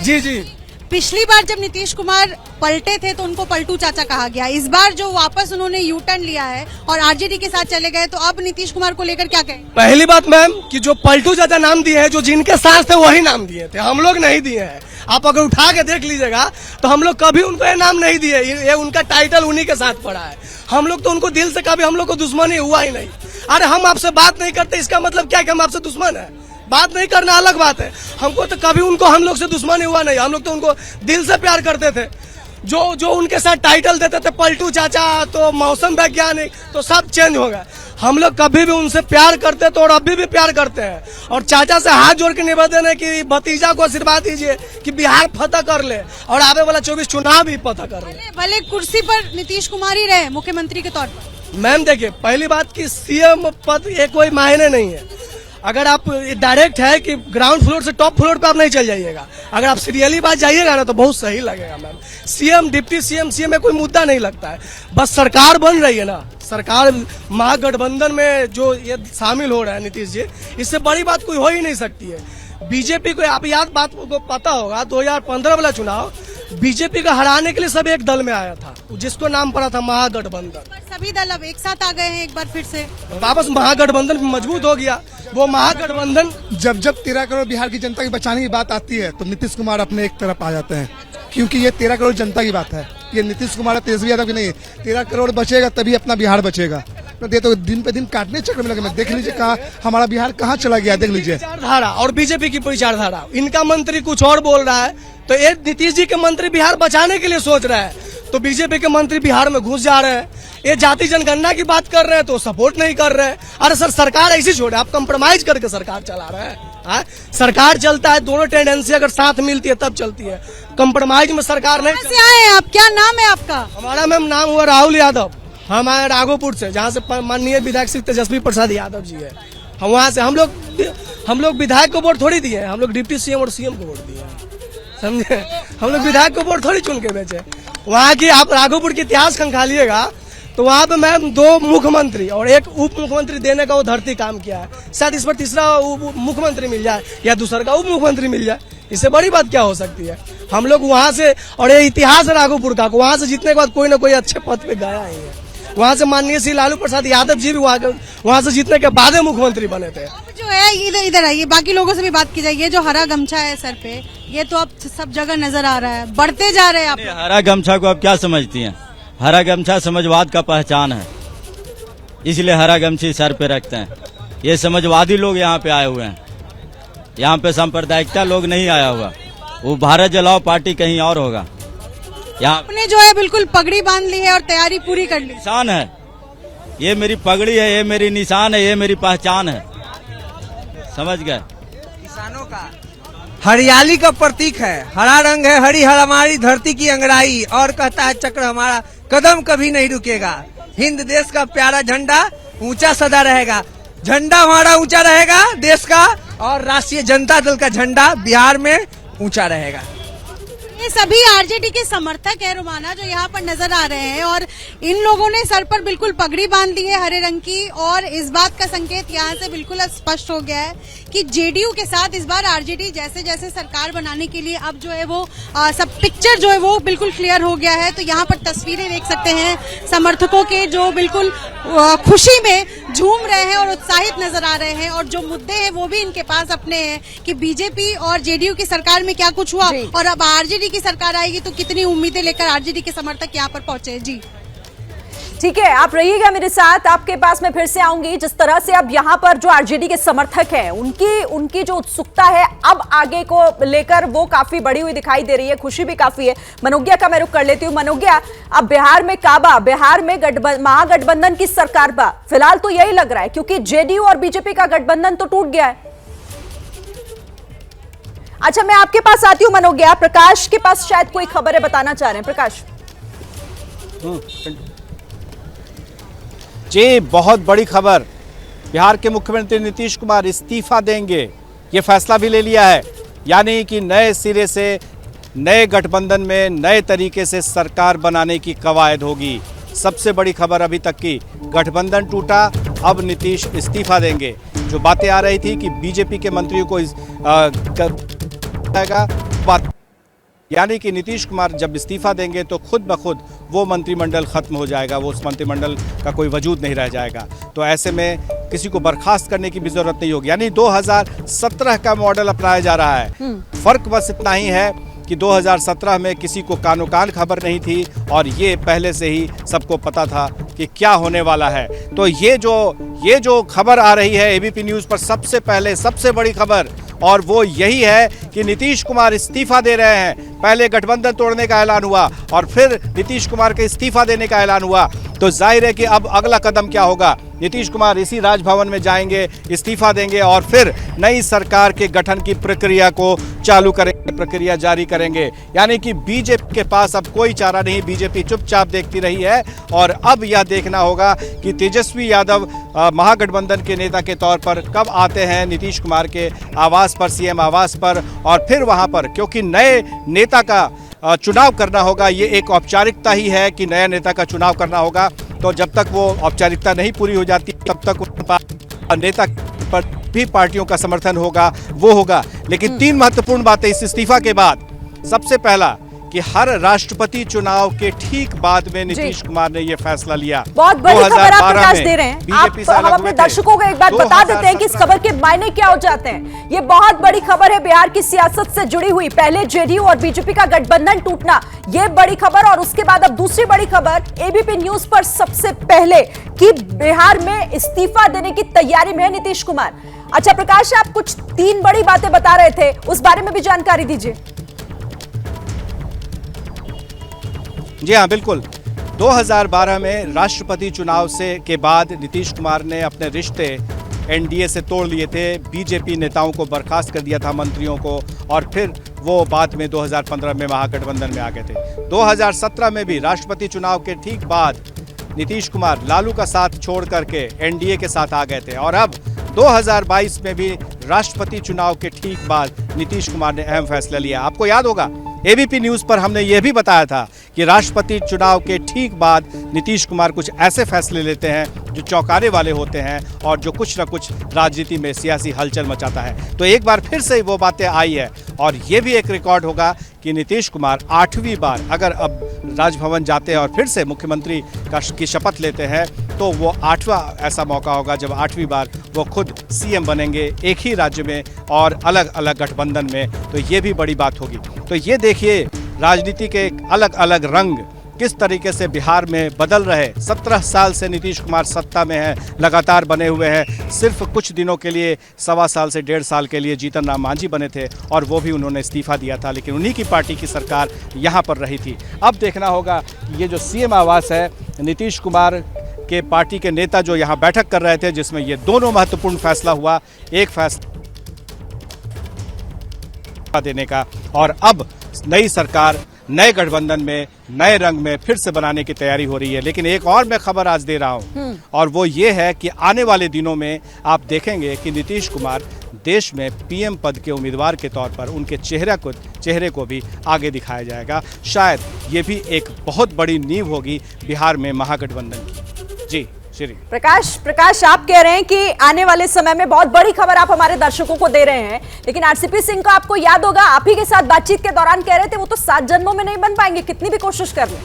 जी पिछली बार जब नीतीश कुमार पलटे थे तो उनको पलटू चाचा कहा गया। इस बार जो वापस उन्होंने यू टर्न लिया है और आरजेडी के साथ चले गए, तो अब नीतीश कुमार को लेकर क्या कहें? पहली बात मैम कि जो पलटू चाचा नाम दिए हैं, जो जिनके साथ थे वही नाम दिए थे, हम लोग नहीं दिए हैं। आप अगर उठा के देख लीजिएगा तो हम लोग कभी उनको ये नाम नहीं दिए, ये उनका टाइटल उन्हीं के साथ पड़ा है। हम लोग तो उनको दिल से कभी हम लोग को दुश्मनी हुआ ही नहीं। अरे हम आपसे बात नहीं करते इसका मतलब क्या कि हम आपसे दुश्मन है? बात नहीं करना अलग बात है। हमको तो कभी उनको हम लोग से दुश्मनी हुआ नहीं, हम लोग तो उनको दिल से प्यार करते थे। जो उनके साथ टाइटल देते थे पलटू चाचा, तो मौसम वैज्ञानिक, तो सब चेंज हो गया। हम लोग कभी भी उनसे प्यार करते थे और अभी भी प्यार करते हैं। और चाचा से हाथ जोड़ के निवेदन है कि भतीजा को आशीर्वाद दीजिए कि बिहार फतह कर ले और आने वाला 24 चुनाव भी फतह कर ले। भले कुर्सी पर नीतीश कुमार ही रहे मुख्यमंत्री के तौर पर। मैम देखिए, पहली बात की सीएम पद ये कोई मायने नहीं है। अगर आप डायरेक्ट है कि ग्राउंड फ्लोर से टॉप फ्लोर पे आप नहीं चल जाइएगा, अगर आप सीरियली बात जाइएगा ना तो बहुत सही लगेगा मैम। सीएम, डिप्टी सीएम में कोई मुद्दा नहीं लगता है, बस सरकार बन रही है ना। सरकार महागठबंधन में जो ये शामिल हो रहा है नीतीश जी, इससे बड़ी बात कोई हो ही नहीं सकती है। बीजेपी को आप याद बात को पता होगा, 2015 वाला चुनाव बीजेपी का हराने के लिए सब एक दल में आया था, जिसको नाम पड़ा था महागठबंधन। सभी दल अब एक साथ आ गए हैं एक बार फिर से, वापस महागठबंधन मजबूत हो गया। वो महागठबंधन जब 13 करोड़ बिहार की जनता की बचाने की बात आती है तो नीतीश कुमार अपने एक तरफ आ जाते हैं, क्योंकि ये 13 करोड़ जनता की बात है। ये नीतीश कुमार तेजस्वी यादव की नहीं है। 13 करोड़ बचेगा तभी अपना बिहार बचेगा। तो दिन पे दिन काटने चक्कर में लगे। मैं देख लीजिए कहाँ हमारा बिहार कहाँ चला गया, देख लीजिए। विचारधारा और बीजेपी की विचारधारा, इनका मंत्री कुछ और बोल रहा है, तो ये नीतीश जी के मंत्री बिहार बचाने के लिए सोच रहा है, तो बीजेपी के मंत्री बिहार में घुस जा रहे हैं। ये जाति जनगणना की बात कर रहे हैं तो सपोर्ट नहीं कर रहे हैं। अरे सर, सरकार ऐसी छोड़े, आप कंप्रोमाइज करके सरकार चला रहे हैं। सरकार चलता है, दोनों टेंडेंसी अगर साथ मिलती है तब चलती है, कंप्रोमाइज में सरकार नहीं। कैसे आए हैं आप, क्या नाम है आपका? हमारा मैम नाम हुआ राहुल यादव, हम आए राघोपुर से, जहाँ से माननीय विधायक श्री तेजस्वी प्रसाद यादव जी है। हम वहाँ से हम लोग विधायक को वोट थोड़ी दिए, हम लोग डिप्टी सीएम और सीएम को वोट दिए, समझे? हम लोग विधायक को वोट थोड़ी चुन के बेचे। वहाँ की आप राघोपुर की इतिहास खंगालिएगा तो वहाँ पे मैम 2 मुख्यमंत्री और 1 उप मुख्यमंत्री देने का वो धरती काम किया है। शायद इस पर तीसरा मुख्यमंत्री मिल जाए या दूसरा का उप मुख्यमंत्री मिल जाए, इससे बड़ी बात क्या हो सकती है? हम लोग वहाँ से, और ये इतिहास है राघोपुर का, वहाँ से जीतने के बाद कोई ना कोई अच्छे पद पे गया ही है। वहाँ से माननीय श्री लालू प्रसाद यादव जी भी वहाँ से जीतने के बाद मुख्यमंत्री बने थे। जो है इधर आइए, बाकी लोगों से भी बात की जाए। ये जो हरा गमछा है सर पे, ये तो अब सब जगह नजर आ रहा है, बढ़ते जा रहे हैं आप। हरा गमछा को आप क्या समझती हैं? हरा गमछा समाजवाद का पहचान है, इसलिए हरा गमछी सर पे रखते हैं। ये समाजवादी लोग यहाँ पे आए हुए हैं, यहाँ पे सांप्रदायिकता लोग नहीं आया हुआ। वो भारत जलाओ पार्टी कहीं और होगा। यहाँ आपने जो है बिल्कुल पगड़ी बांध ली है और तैयारी पूरी कर ली। निशान है, ये मेरी पगड़ी है, ये मेरी निशान है, ये मेरी पहचान है, समझ गए? किसानों का हरियाली का प्रतीक है, हरा रंग है, हरी हमारी धरती की अंगड़ाई, और कहता है चक्र हमारा कदम कभी नहीं रुकेगा। हिंद देश का प्यारा झंडा ऊंचा सदा रहेगा, झंडा हमारा ऊंचा रहेगा देश का, और राष्ट्रीय जनता दल का झंडा बिहार में ऊंचा रहेगा। ये सभी आरजेडी के समर्थक है रोमाना, जो यहाँ पर नजर आ रहे हैं, और इन लोगों ने सर पर बिल्कुल पगड़ी बांध ली है हरे रंग की, और इस बात का संकेत यहाँ से बिल्कुल स्पष्ट हो गया है कि जेडीयू के साथ इस बार आरजेडी जैसे जैसे सरकार बनाने के लिए अब जो है वो सब पिक्चर जो है वो बिल्कुल क्लियर हो गया है। तो यहाँ पर तस्वीरें देख सकते हैं समर्थकों के, जो बिल्कुल खुशी में झूम रहे हैं और उत्साहित नजर आ रहे हैं और जो मुद्दे हैं वो भी इनके पास अपने हैं कि बीजेपी और जेडीयू की सरकार में क्या कुछ हुआ और अब आरजेडी की सरकार आएगी तो कितनी उम्मीदें लेकर आरजेडी के समर्थक यहाँ पर पहुंचे। जी ठीक है, आप रहिएगा मेरे साथ, आपके पास मैं फिर से आऊंगी। जिस तरह से अब यहाँ पर जो आरजेडी के समर्थक हैं उनकी जो उत्सुकता है अब आगे को लेकर वो काफी बढ़ी हुई दिखाई दे रही है, खुशी भी काफी है। मनोज्ञा का मैं रुख कर लेती हूँ। मनोज्ञा, अब बिहार में काबा, बिहार में महागठबंधन की सरकार बा, फिलहाल तो यही लग रहा है क्योंकि जेडीयू और बीजेपी का गठबंधन तो टूट गया है। अच्छा, मैं आपके पास आती हूँ मनोज्ञा, प्रकाश के पास शायद कोई खबर है, बताना चाह रहे हैं प्रकाश। जी, बहुत बड़ी खबर, बिहार के मुख्यमंत्री नीतीश कुमार इस्तीफा देंगे, ये फैसला भी ले लिया है। यानी कि नए सिरे से नए गठबंधन में नए तरीके से सरकार बनाने की कवायद होगी। सबसे बड़ी खबर अभी तक की, गठबंधन टूटा, अब नीतीश इस्तीफा देंगे। जो बातें आ रही थी कि बीजेपी के मंत्रियों को बात, यानी कि नीतीश कुमार जब इस्तीफा देंगे तो खुद ब खुद वो मंत्रिमंडल खत्म हो जाएगा, वो उस मंत्रिमंडल का कोई वजूद नहीं रह जाएगा। तो ऐसे में किसी को बर्खास्त करने की भी जरूरत नहीं होगी। यानी 2017 का मॉडल अपनाया जा रहा है। फर्क बस इतना ही है कि 2017 में किसी को कानो कान खबर नहीं थी और ये पहले से ही सबको पता था कि क्या होने वाला है। तो ये जो खबर आ रही है एबीपी न्यूज़ पर सबसे पहले, सबसे बड़ी खबर, और वो यही है कि नीतीश कुमार इस्तीफा दे रहे हैं। पहले गठबंधन तोड़ने का ऐलान हुआ और फिर नीतीश कुमार के इस्तीफा देने का ऐलान हुआ। तो जाहिर है कि अब अगला कदम क्या होगा, नीतीश कुमार इसी राजभवन में जाएंगे, इस्तीफा देंगे और फिर नई सरकार के गठन की प्रक्रिया को चालू करेंगे, प्रक्रिया जारी करेंगे। यानी कि बीजेपी के पास अब कोई चारा नहीं, बीजेपी चुपचाप देखती रही है और अब यह देखना होगा कि तेजस्वी यादव महागठबंधन के नेता के तौर पर कब आते हैं नीतीश कुमार के आवास पर, सीएम आवास पर, और फिर वहां पर, क्योंकि नए नेता का चुनाव करना होगा। ये एक औपचारिकता ही है कि नया नेता का चुनाव करना होगा। तो जब तक वो औपचारिकता नहीं पूरी हो जाती तब तक नेता पर भी पार्टियों का समर्थन होगा, वो होगा। लेकिन 3 महत्वपूर्ण बातें इस इस्तीफा के बाद। सबसे पहला कि हर राष्ट्रपति चुनाव के ठीक बाद में नीतीश कुमार ने यह फैसला लिया। बहुत बड़ी खबर आप प्रकाश दे रहे हैं। हम अपने दर्शकों को एक बात बता देते हैं कि इस खबर के मायने क्या हो जाते हैं। ये बहुत बड़ी खबर है बिहार की सियासत से जुड़ी हुई। पहले जेडीयू और बीजेपी का गठबंधन टूटना, ये बड़ी खबर, और उसके बाद अब दूसरी बड़ी खबर एबीपी न्यूज पर सबसे पहले कि बिहार में इस्तीफा देने की तैयारी में है नीतीश कुमार। अच्छा प्रकाश, आप कुछ 3 बड़ी बातें बता रहे थे, उस बारे में भी जानकारी दीजिए। जी हाँ, बिल्कुल। 2012 में राष्ट्रपति चुनाव के बाद नीतीश कुमार ने अपने रिश्ते एनडीए से तोड़ लिए थे, बीजेपी नेताओं को बर्खास्त कर दिया था, मंत्रियों को, और फिर वो बाद में 2015 में महागठबंधन में आ गए थे। 2017 में भी राष्ट्रपति चुनाव के ठीक बाद नीतीश कुमार लालू का साथ छोड़ करके एनडीए के साथ आ गए थे, और अब 2022 में भी राष्ट्रपति चुनाव के ठीक बाद नीतीश कुमार ने अहम फैसला लिया। आपको याद होगा एबीपी न्यूज़ पर हमने यह भी बताया था कि राष्ट्रपति चुनाव के ठीक बाद नीतीश कुमार कुछ ऐसे फैसले लेते हैं जो चौंकाने वाले होते हैं और जो कुछ न कुछ राजनीति में सियासी हलचल मचाता है। तो एक बार फिर से वो बातें आई है और ये भी एक रिकॉर्ड होगा कि नीतीश कुमार 8वीं बार अगर अब राजभवन जाते हैं और फिर से मुख्यमंत्री की शपथ लेते हैं तो वो 8वां ऐसा मौका होगा जब 8वीं बार वो खुद सीएम बनेंगे एक ही राज्य में और अलग अलग गठबंधन में। तो ये भी बड़ी बात होगी। तो ये देखिए राजनीति के अलग अलग रंग किस तरीके से बिहार में बदल रहे। 17 साल से नीतीश कुमार सत्ता में है, लगातार बने हुए हैं। सिर्फ कुछ दिनों के लिए 1.25 साल से 1.5 साल के लिए जीतन राम मांझी बने थे और वो भी उन्होंने इस्तीफा दिया था, लेकिन उन्हीं की पार्टी की सरकार यहाँ पर रही थी। अब देखना होगा ये जो सीएम आवास है, नीतीश कुमार के पार्टी के नेता जो यहाँ बैठक कर रहे थे जिसमें ये दोनों महत्वपूर्ण फैसला हुआ, एक फैसला देने का और अब नई सरकार नए गठबंधन में नए रंग में फिर से बनाने की तैयारी हो रही है। लेकिन एक और मैं खबर आज दे रहा हूं और वो ये है कि आने वाले दिनों में आप देखेंगे कि नीतीश कुमार देश में पीएम पद के उम्मीदवार के तौर पर उनके चेहरे को भी आगे दिखाया जाएगा। शायद ये भी एक बहुत बड़ी नींव होगी बिहार में महागठबंधन की। जी प्रकाश, आप कह रहे हैं कि आने वाले समय में बहुत बड़ी खबर आप हमारे दर्शकों को दे रहे हैं, लेकिन आरसीपी सिंह को आपको याद होगा आप ही के साथ बातचीत के दौरान कह रहे थे वो तो 7 जन्मों में नहीं बन पाएंगे, कितनी भी कोशिश कर लें।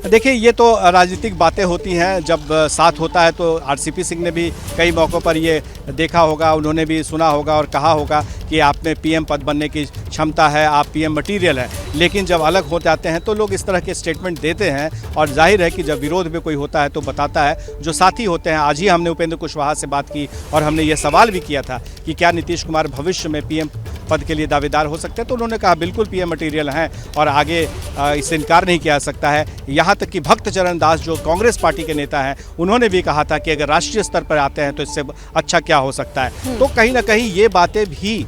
देखिए, ये तो राजनीतिक बातें होती हैं। जब साथ होता है तो आरसीपी सिंह ने भी कई मौक़ों पर ये देखा होगा, उन्होंने भी सुना होगा और कहा होगा कि आप में पीएम पद बनने की क्षमता है, आप पीएम मटीरियल हैं। लेकिन जब अलग हो जाते हैं तो लोग इस तरह के स्टेटमेंट देते हैं, और जाहिर है कि जब विरोध में कोई होता है तो बताता है। जो साथी होते हैं, आज ही हमने उपेंद्र कुशवाहा से बात की और हमने ये सवाल भी किया था कि क्या नीतीश कुमार भविष्य में पीएम पद के लिए दावेदार हो सकते हैं, तो उन्होंने कहा बिल्कुल पीएम मटीरियल हैं और आगे इससे इनकार नहीं किया जा सकता है। यहाँ तक कि भक्त चरण दास जो कांग्रेस पार्टी के नेता हैं, उन्होंने भी कहा था कि अगर राष्ट्रीय स्तर पर आते हैं तो इससे अच्छा क्या हो सकता है। तो कहीं ना कहीं ये बातें भी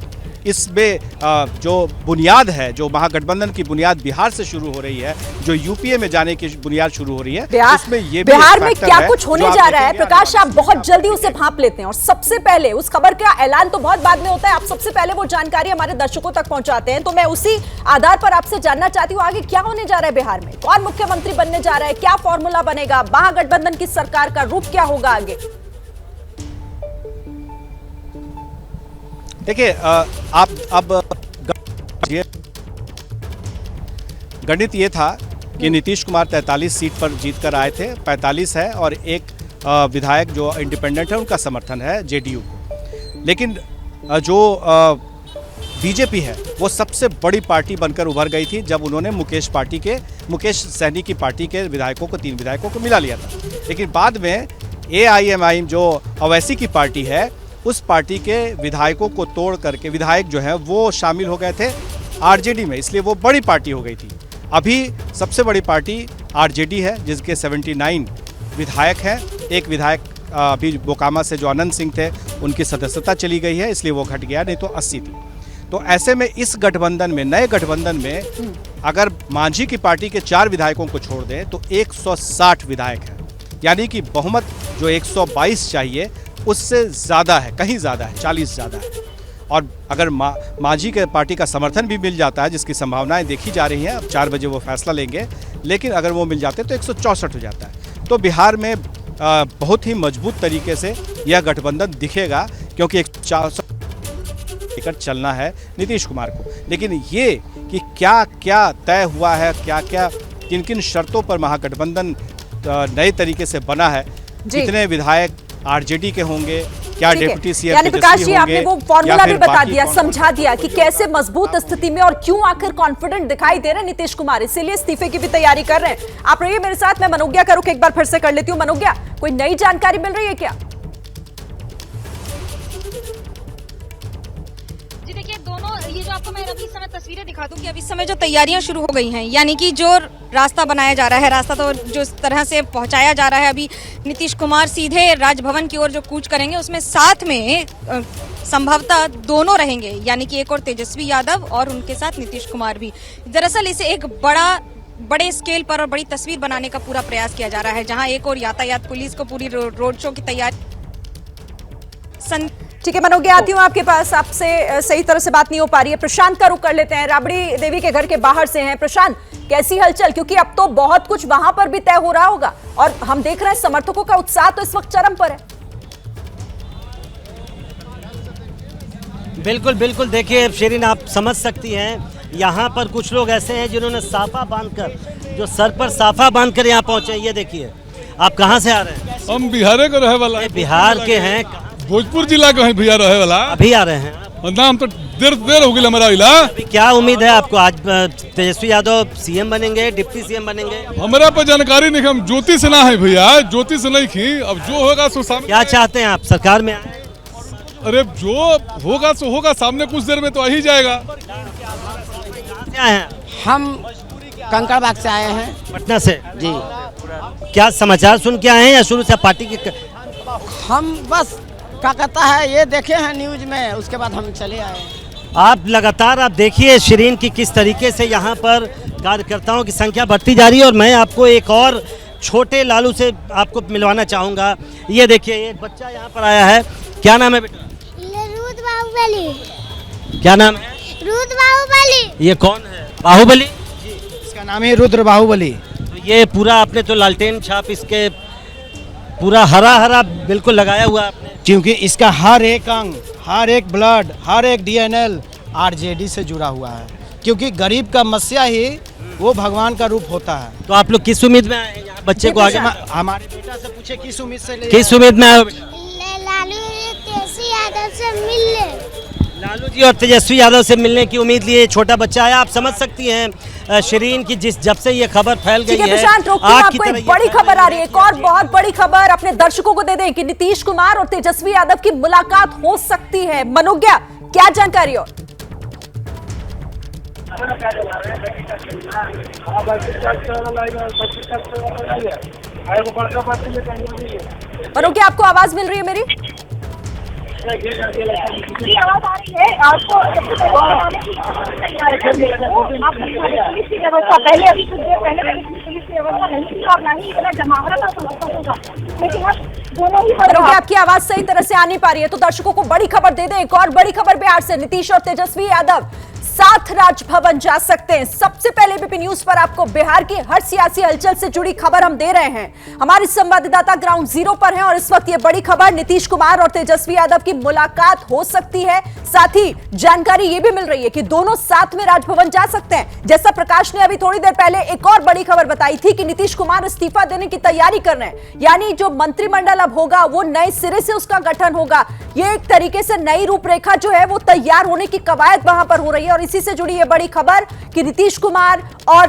इसमें जो बुनियाद है, जो महागठबंधन की बुनियाद बिहार से शुरू हो रही है, जो यूपीए में जाने की बुनियाद शुरू हो रही है, इसमें ये भी बिहार में क्या कुछ होने जा रहा है प्रकाश, आप बहुत जल्दी उसे भांप लेते हैं और सबसे पहले उस खबर का ऐलान तो बहुत बाद में होता है, आप सबसे पहले वो जानकारी हमारे दर्शकों तक पहुंचाते हैं। तो मैं उसी आधार पर आपसे जानना चाहती हूँ, आगे क्या होने जा रहा है बिहार में, कौन मुख्यमंत्री बनने जा रहा है, क्या फॉर्मूला बनेगा, महागठबंधन की सरकार का रूप क्या होगा आगे? देखिए, आप अब गणित ये था कि नीतीश कुमार 43 सीट पर जीतकर आए थे, 45 है और एक विधायक जो इंडिपेंडेंट है उनका समर्थन है जेडीयू को। लेकिन जो बीजेपी है वो सबसे बड़ी पार्टी बनकर उभर गई थी जब उन्होंने मुकेश सहनी की पार्टी के विधायकों को, 3 विधायकों को मिला लिया था। लेकिन बाद में AIMIM जो अवैसी की पार्टी है, उस पार्टी के विधायकों को तोड़ करके विधायक जो है वो शामिल हो गए थे आरजेडी में, इसलिए वो बड़ी पार्टी हो गई थी। अभी सबसे बड़ी पार्टी आरजेडी है जिसके 79 विधायक हैं। एक विधायक अभी बोकामा से जो अनंत सिंह थे उनकी सदस्यता चली गई है, इसलिए वो घट गया, नहीं तो 80 थी। तो ऐसे में इस गठबंधन में, नए गठबंधन में अगर मांझी की पार्टी के 4 विधायकों को छोड़ दें तो 160 विधायक हैं, यानी कि बहुमत जो 122 चाहिए उससे ज़्यादा है, कहीं ज़्यादा है, 40 ज़्यादा है। और अगर मांझी के पार्टी का समर्थन भी मिल जाता है, जिसकी संभावनाएं देखी जा रही हैं, अब 4 बजे वो फैसला लेंगे, लेकिन अगर वो मिल जाते तो 164 हो जाता है। तो बिहार में बहुत ही मजबूत तरीके से यह गठबंधन दिखेगा, क्योंकि 164 लेकर चलना है नीतीश कुमार को। लेकिन ये कि क्या क्या तय हुआ है, क्या क्या किन किन शर्तों पर महागठबंधन नए तरीके से बना है, कितने विधायक आरजेडी के होंगे, क्या डिप्टी सीएम यानी प्रकाश जी आपने वो फॉर्मूला भी बता दिया, समझा दिया कि कैसे मजबूत स्थिति में और क्यों आखिर कॉन्फिडेंट दिखाई दे रहे हैं नीतीश कुमार, इसीलिए इस्तीफे की भी तैयारी कर रहे हैं। आप रहिए मेरे साथ, मैं मनोज्ञा का रुख एक बार फिर से कर लेती हूँ। मनोज्ञा, कोई नई जानकारी मिल रही है क्या? जी देखिए, दोनों ये जो आपको मैं अभी इस समय तस्वीरें दिखा दूं कि अभी इस समय जो तैयारियां शुरू हो गई हैं, यानी कि जो रास्ता बनाया जा रहा है, रास्ता तो जो इस तरह से पहुंचाया जा रहा है, अभी नीतीश कुमार सीधे राजभवन की ओर जो कूच करेंगे, उसमें साथ में संभवतः दोनों रहेंगे, यानी कि एक और तेजस्वी यादव और उनके साथ नीतीश कुमार भी। दरअसल इसे एक बड़े स्केल पर और बड़ी तस्वीर बनाने का पूरा प्रयास किया जा रहा है, जहां एक और यातायात पुलिस को पूरी रोड शो की तैयारी। ठीक है मनोज्ञा, आती हूँ आपके पास, आपसे सही तरह से बात नहीं हो पा रही है। प्रशांत का रुख कर लेते हैं, राबड़ी देवी के घर के बाहर से हैं। प्रशांत, कैसी हलचल, क्योंकि अब तो बहुत कुछ वहां पर भी तय हो रहा होगा और हम देख रहे हैं समर्थकों का उत्साह तो इस वक्त चरम पर है। बिल्कुल बिल्कुल, देखिए शिरीन, आप समझ सकती हैं, यहाँ पर कुछ लोग ऐसे हैं जिन्होंने साफा बांधकर, जो सर पर साफा बांधकर यहाँ पहुंचे। ये देखिए, आप कहाँ से आ रहे हैं? हम बिहार के रहे वाला, बिहार के हैं, भोजपुर जिला के हैं, बिहार रहे वाला। अभी आ रहे हैं? नाम तो देर हो गई हमारा इला। अभी क्या उम्मीद है आपको, आज तेजस्वी यादव सीएम बनेंगे, डिप्टी सीएम बनेंगे? हमारा पर जानकारी नहीं, हम ज्योतिष ना है भैया, ज्योतिष नहीं की, अब जो होगा सो सामने। क्या चाहते हैं आप, सरकार में आए? अरे जो होगा सो होगा, सामने कुछ देर में तो आ ही जाएगा। क्या है? हम कंकड़बाग से आए हैं, पटना से जी। क्या समाचार सुन के आए हैं या शुरू से पार्टी के? हम बस क्या कहता है ये देखे हैं न्यूज में, उसके बाद हम चले आए। आप लगातार आप देखिए शिरीन की किस तरीके से यहाँ पर कार्यकर्ताओं की संख्या बढ़ती जा रही है। और मैं आपको एक और छोटे लालू से आपको मिलवाना चाहूँगा। ये देखिए, एक बच्चा यहाँ पर आया है, क्या नाम है बेटा? रुद्र बाहुबली। क्या नाम है? रुद्र बाहुबली। ये कौन है? बाहुबली? इसका नाम है रुद्र बाहुबली। तो ये पूरा आपने तो लालटेन छाप इसके पूरा हरा हरा बिल्कुल लगाया हुआ आपने, क्योंकि इसका हर एक अंग, हर एक ब्लड, हर एक DNL आरजेडी से जुड़ा हुआ है, क्योंकि गरीब का मस्या ही वो भगवान का रूप होता है। तो आप लोग किस उम्मीद में आए हैं यहाँ बच्चे को आगे? हमारे बेटा से पूछे किस उम्मीद से ले, किस उम्मीद में आए हो बेटा? लालू तेजस्वी यादव से मिल ले। लालू जी और तेजस्वी यादव से मिलने की उम्मीद लिए छोटा बच्चा आया। आप समझ सकती हैं शिरीन की जब से ये खबर फैल गई है, प्रशांत रोकिए, आपको एक बड़ी खबर आ रही है, एक और बहुत बड़ी खबर अपने दर्शकों को दे दें कि नीतीश कुमार और तेजस्वी यादव की मुलाकात हो सकती है। मनोज्ञा, क्या जानकारी हो? मनोज्ञा, आपको आवाज मिल रही है मेरी? आवाज आ रही है आपको? पहले अभी कुछ देर पहले पुलिस की व्यवस्था नहीं थी और ना ही इतना जमावड़ा था होगा, लेकिन अब दोनों ही। मनोज्ञा, आपकी आवाज सही तरह से आ नहीं पा रही है, तो दर्शकों को बड़ी खबर दे दें। एक और बड़ी खबर बिहार से, नीतीश और तेजस्वी यादव साथ राजभवन जा सकते हैं। सबसे पहले एबीपी न्यूज पर आपको बिहार की हर सियासी हलचल से जुड़ी खबर हम दे रहे हैं। हमारे संवाददाता ग्राउंड जीरो पर हैं और इस वक्त ये बड़ी खबर, नीतीश कुमार और तेजस्वी यादव की मुलाकात हो सकती है। साथ ही जानकारी ये भी मिल रही है कि दोनों साथ में राजभवन जा सकते हैं। जैसा प्रकाश ने अभी थोड़ी देर पहले एक और बड़ी खबर बताई थी कि नीतीश कुमार इस्तीफा देने की तैयारी कर रहे हैं, यानी जो मंत्रिमंडल अब होगा वो नए सिरे से उसका गठन होगा। ये एक तरीके से नई रूपरेखा जो है वो तैयार होने की कवायद वहां पर हो रही है और इसी से जुड़ी है बड़ी खबर कि नीतीश कुमार और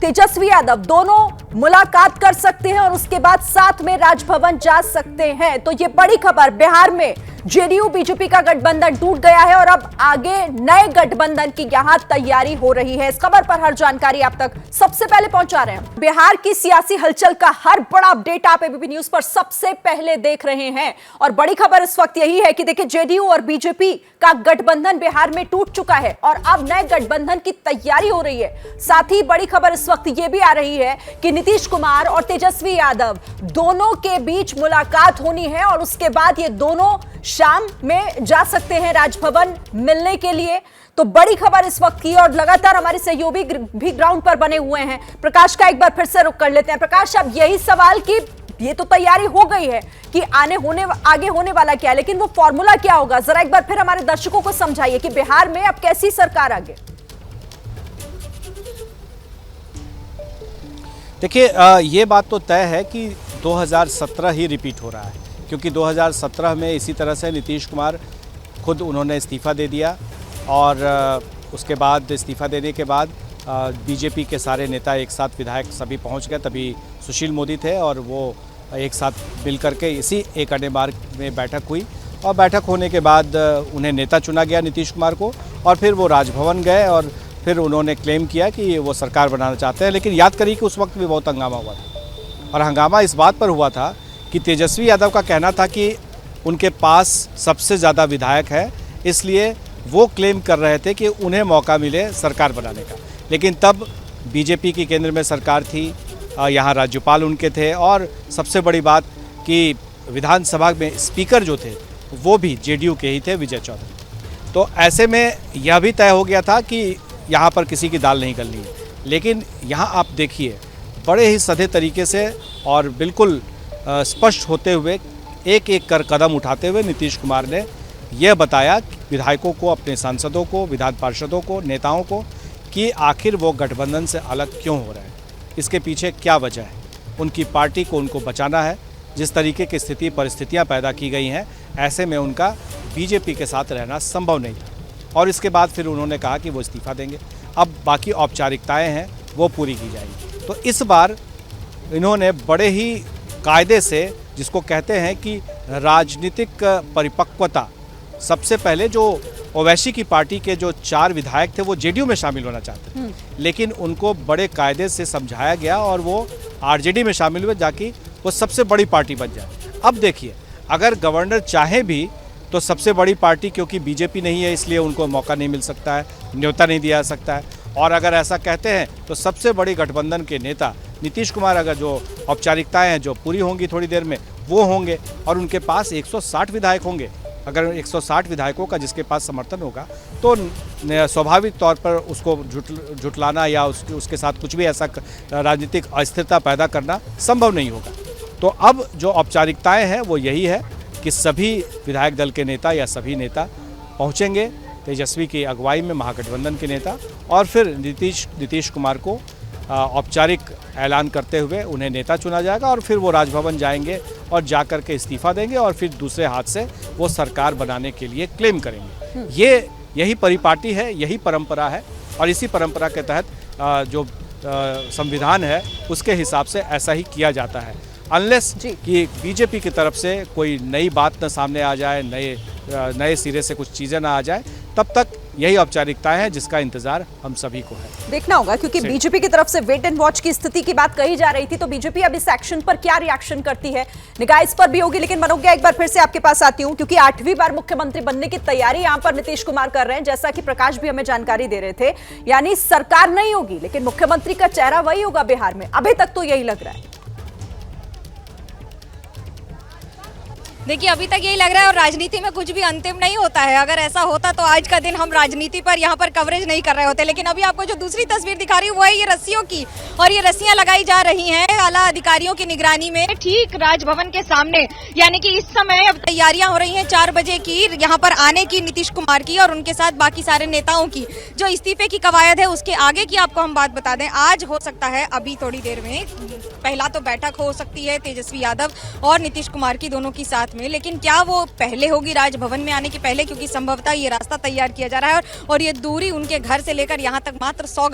तेजस्वी यादव दोनों मुलाकात कर सकते हैं और उसके बाद साथ में राजभवन जा सकते हैं। तो ये बड़ी खबर, बिहार में जेडीयू बीजेपी का गठबंधन टूट गया है और अब आगे नए गठबंधन की यहां तैयारी हो रही है। इस खबर पर हर जानकारी आप तक सबसे पहले पहुंचा रहे हैं। बिहार की सियासी हलचल का हर बड़ा अपडेट आप एबीपी न्यूज पर सबसे पहले देख रहे हैं और बड़ी खबर इस वक्त यही है कि देखिए, जेडीयू और बीजेपी का गठबंधन बिहार में टूट चुका है और अब नए गठबंधन की तैयारी हो रही है। साथ ही बड़ी खबर इस वक्त यह भी आ रही है कि नीतीश कुमार और तेजस्वी यादव दोनों के बीच मुलाकात होनी है और उसके बाद ये दोनों शाम में जा सकते हैं राजभवन मिलने के लिए। तो बड़ी खबर इस वक्त की और लगातार हमारे सहयोगी भी ग्राउंड पर बने हुए हैं। प्रकाश का एक बार फिर से रुख कर लेते हैं। प्रकाश, अब यही सवाल कि ये तो तैयारी हो गई है कि आगे होने वाला क्या है, लेकिन वो फॉर्मूला क्या होगा, जरा एक बार फिर हमारे दर्शकों को समझाइए कि बिहार में अब कैसी सरकार आगे? देखिए, ये बात तो तय है कि 2017 ही रिपीट हो रहा है, क्योंकि 2017 में इसी तरह से नीतीश कुमार खुद उन्होंने इस्तीफा दे दिया और उसके बाद इस्तीफा देने के बाद बीजेपी के सारे नेता एक साथ, विधायक सभी पहुंच गए। तभी सुशील मोदी थे और वो एक साथ मिल करके इसी एक अड्डे मार्ग में बैठक हुई और बैठक होने के बाद उन्हें नेता चुना गया नीतीश कुमार को और फिर वो राजभवन गए और फिर उन्होंने क्लेम किया कि वो सरकार बनाना चाहते हैं। लेकिन याद करिए कि उस वक्त भी बहुत हंगामा हुआ था और हंगामा इस बात पर हुआ था कि तेजस्वी यादव का कहना था कि उनके पास सबसे ज़्यादा विधायक है, इसलिए वो क्लेम कर रहे थे कि उन्हें मौका मिले सरकार बनाने का। लेकिन तब बीजेपी की केंद्र में सरकार थी, यहाँ राज्यपाल उनके थे और सबसे बड़ी बात कि विधानसभा में स्पीकर जो थे वो भी जेडीयू के ही थे, विजय चौधरी। तो ऐसे में यह भी तय हो गया था कि यहाँ पर किसी की दाल नहीं गलनी है। लेकिन यहाँ आप देखिए, बड़े ही सधे तरीके से और बिल्कुल स्पष्ट होते हुए एक एक कर कदम उठाते हुए नीतीश कुमार ने यह बताया विधायकों को, अपने सांसदों को, विधान पार्षदों को, नेताओं को कि आखिर वो गठबंधन से अलग क्यों हो रहे हैं, इसके पीछे क्या वजह है। उनकी पार्टी को उनको बचाना है। जिस तरीके की स्थिति परिस्थितियां पैदा की गई हैं, ऐसे में उनका बीजेपी के साथ रहना संभव नहीं था और इसके बाद फिर उन्होंने कहा कि वो इस्तीफा देंगे। अब बाकी औपचारिकताएँ हैं वो पूरी की जाएंगी। तो इस बार इन्होंने बड़े ही कायदे से, जिसको कहते हैं कि राजनीतिक परिपक्वता, सबसे पहले जो ओवैसी की पार्टी के जो 4 विधायक थे वो जेडीयू में शामिल होना चाहते थे, लेकिन उनको बड़े कायदे से समझाया गया और वो आरजेडी में शामिल हुए ताकि वो सबसे बड़ी पार्टी बन जाए। अब देखिए, अगर गवर्नर चाहे भी तो सबसे बड़ी पार्टी, क्योंकि बीजेपी नहीं है इसलिए उनको मौका नहीं मिल सकता है, न्योता नहीं दिया जा सकता है। और अगर ऐसा कहते हैं तो सबसे बड़ी गठबंधन के नेता नीतीश कुमार, अगर जो औपचारिकताएं हैं जो पूरी होंगी थोड़ी देर में वो होंगे और उनके पास 160 विधायक होंगे। अगर 160 विधायकों का जिसके पास समर्थन होगा तो स्वाभाविक तौर पर उसको झुटलाना या उसके साथ कुछ भी ऐसा राजनीतिक अस्थिरता पैदा करना संभव नहीं होगा। तो अब जो औपचारिकताएं हैं वो यही है कि सभी विधायक दल के नेता या सभी नेता पहुंचेंगे तेजस्वी की अगुवाई में महागठबंधन के नेता, और फिर नीतीश कुमार को औपचारिक ऐलान करते हुए उन्हें नेता चुना जाएगा और फिर वो राजभवन जाएंगे और जाकर के इस्तीफा देंगे और फिर दूसरे हाथ से वो सरकार बनाने के लिए क्लेम करेंगे। यही परिपाटी है, यही परंपरा है और इसी परंपरा के तहत जो संविधान है उसके हिसाब से ऐसा ही किया जाता है। अनलेस कि बीजेपी की तरफ से कोई नई बात न सामने आ जाए, नए सिरे से कुछ चीज़ें ना आ जाए, तब तक यही औपचारिकताएं हैं जिसका इंतजार हम सभी को है। देखना होगा, क्योंकि बीजेपी की तरफ से वेट एंड वॉच की स्थिति की बात कही जा रही थी, तो बीजेपी अब इस एक्शन पर क्या रिएक्शन करती है, निगाह इस पर भी होगी। लेकिन मनोज्ञा, एक बार फिर से आपके पास आती हूं, क्योंकि 8वीं बार मुख्यमंत्री बनने की तैयारी यहां पर नीतीश कुमार कर रहे हैं, जैसा कि प्रकाश भी हमें जानकारी दे रहे थे। यानी सरकार नहीं होगी लेकिन मुख्यमंत्री का चेहरा वही होगा बिहार में, अभी तक तो यही लग रहा है। देखिए, अभी तक यही लग रहा है और राजनीति में कुछ भी अंतिम नहीं होता है। अगर ऐसा होता तो आज का दिन हम राजनीति पर यहाँ पर कवरेज नहीं कर रहे होते। लेकिन अभी आपको जो दूसरी तस्वीर दिखा रही हूँ वो है ये रस्सियों की, और ये रस्सियां लगाई जा रही हैं आला अधिकारियों की निगरानी में ठीक राजभवन के सामने। यानी कि इस समय अब तैयारियां हो रही हैं 4 बजे की यहाँ पर आने की नीतीश कुमार की और उनके साथ बाकी सारे नेताओं की। जो इस्तीफे की कवायद है उसके आगे की आपको हम बात बता दें, आज हो सकता है अभी थोड़ी देर में पहला तो बैठक हो सकती है तेजस्वी यादव और नीतीश कुमार की, दोनों की साथ में। लेकिन क्या वो पहले होगी राजभवन में आने के पहले, क्योंकि संभवतः ये रास्ता तैयार किया जा रहा है और ये दूरी उनके घर से लेकर यहाँ तक मात्र 100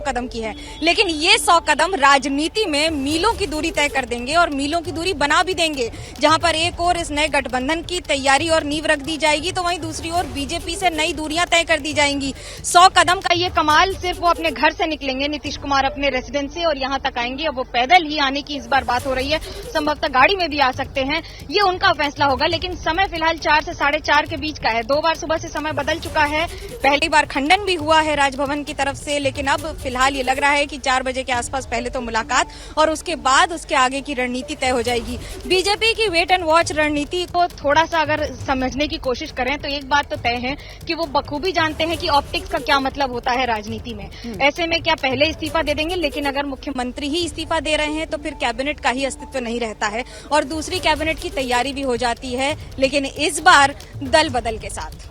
कदम की है। लेकिन ये 100 कदम राजनीति में मीलों की दूरी तय कर देंगे और मीलों की दूरी बना भी देंगे। जहां पर एक और इस नए गठबंधन की तैयारी और नींव रख दी जाएगी, तो वहीं दूसरी ओर बीजेपी से नई दूरियां तय कर दी जाएंगी। 100 कदम का ये कमाल सिर्फ वो अपने घर से निकलेंगे नीतीश कुमार अपने रेसिडेंस से और यहाँ तक आएंगे। अब वो पैदल ही आने की इस बार बात हो रही है, संभवतः गाड़ी में भी आ सकते हैं, ये उनका फैसला होगा। लेकिन समय फिलहाल 4 से 4:30 के बीच का है। 2 बार सुबह से समय बदल चुका है, पहली बार खंडन भी हुआ है राजभवन की तरफ से। लेकिन अब फिलहाल ये लग रहा है कि 4 बजे के आसपास पहले तो मुलाकात और उसके बाद उसके आगे की रणनीति तय हो जाएगी। बीजेपी की वेट एंड वॉच रणनीति को थोड़ा सा अगर समझने की कोशिश करें तो एक बात तो तय है कि वो बखूबी जानते हैं कि ऑप्टिक्स का क्या मतलब होता है राजनीति में। ऐसे में क्या पहले इस्तीफा दे देंगे, लेकिन अगर मुख्यमंत्री ही इस्तीफा दे रहे हैं तो फिर कैबिनेट का ही अस्तित्व नहीं रहता है और दूसरी कैबिनेट की तैयारी भी हो जाती है, लेकिन इस बार दल बदल के साथ।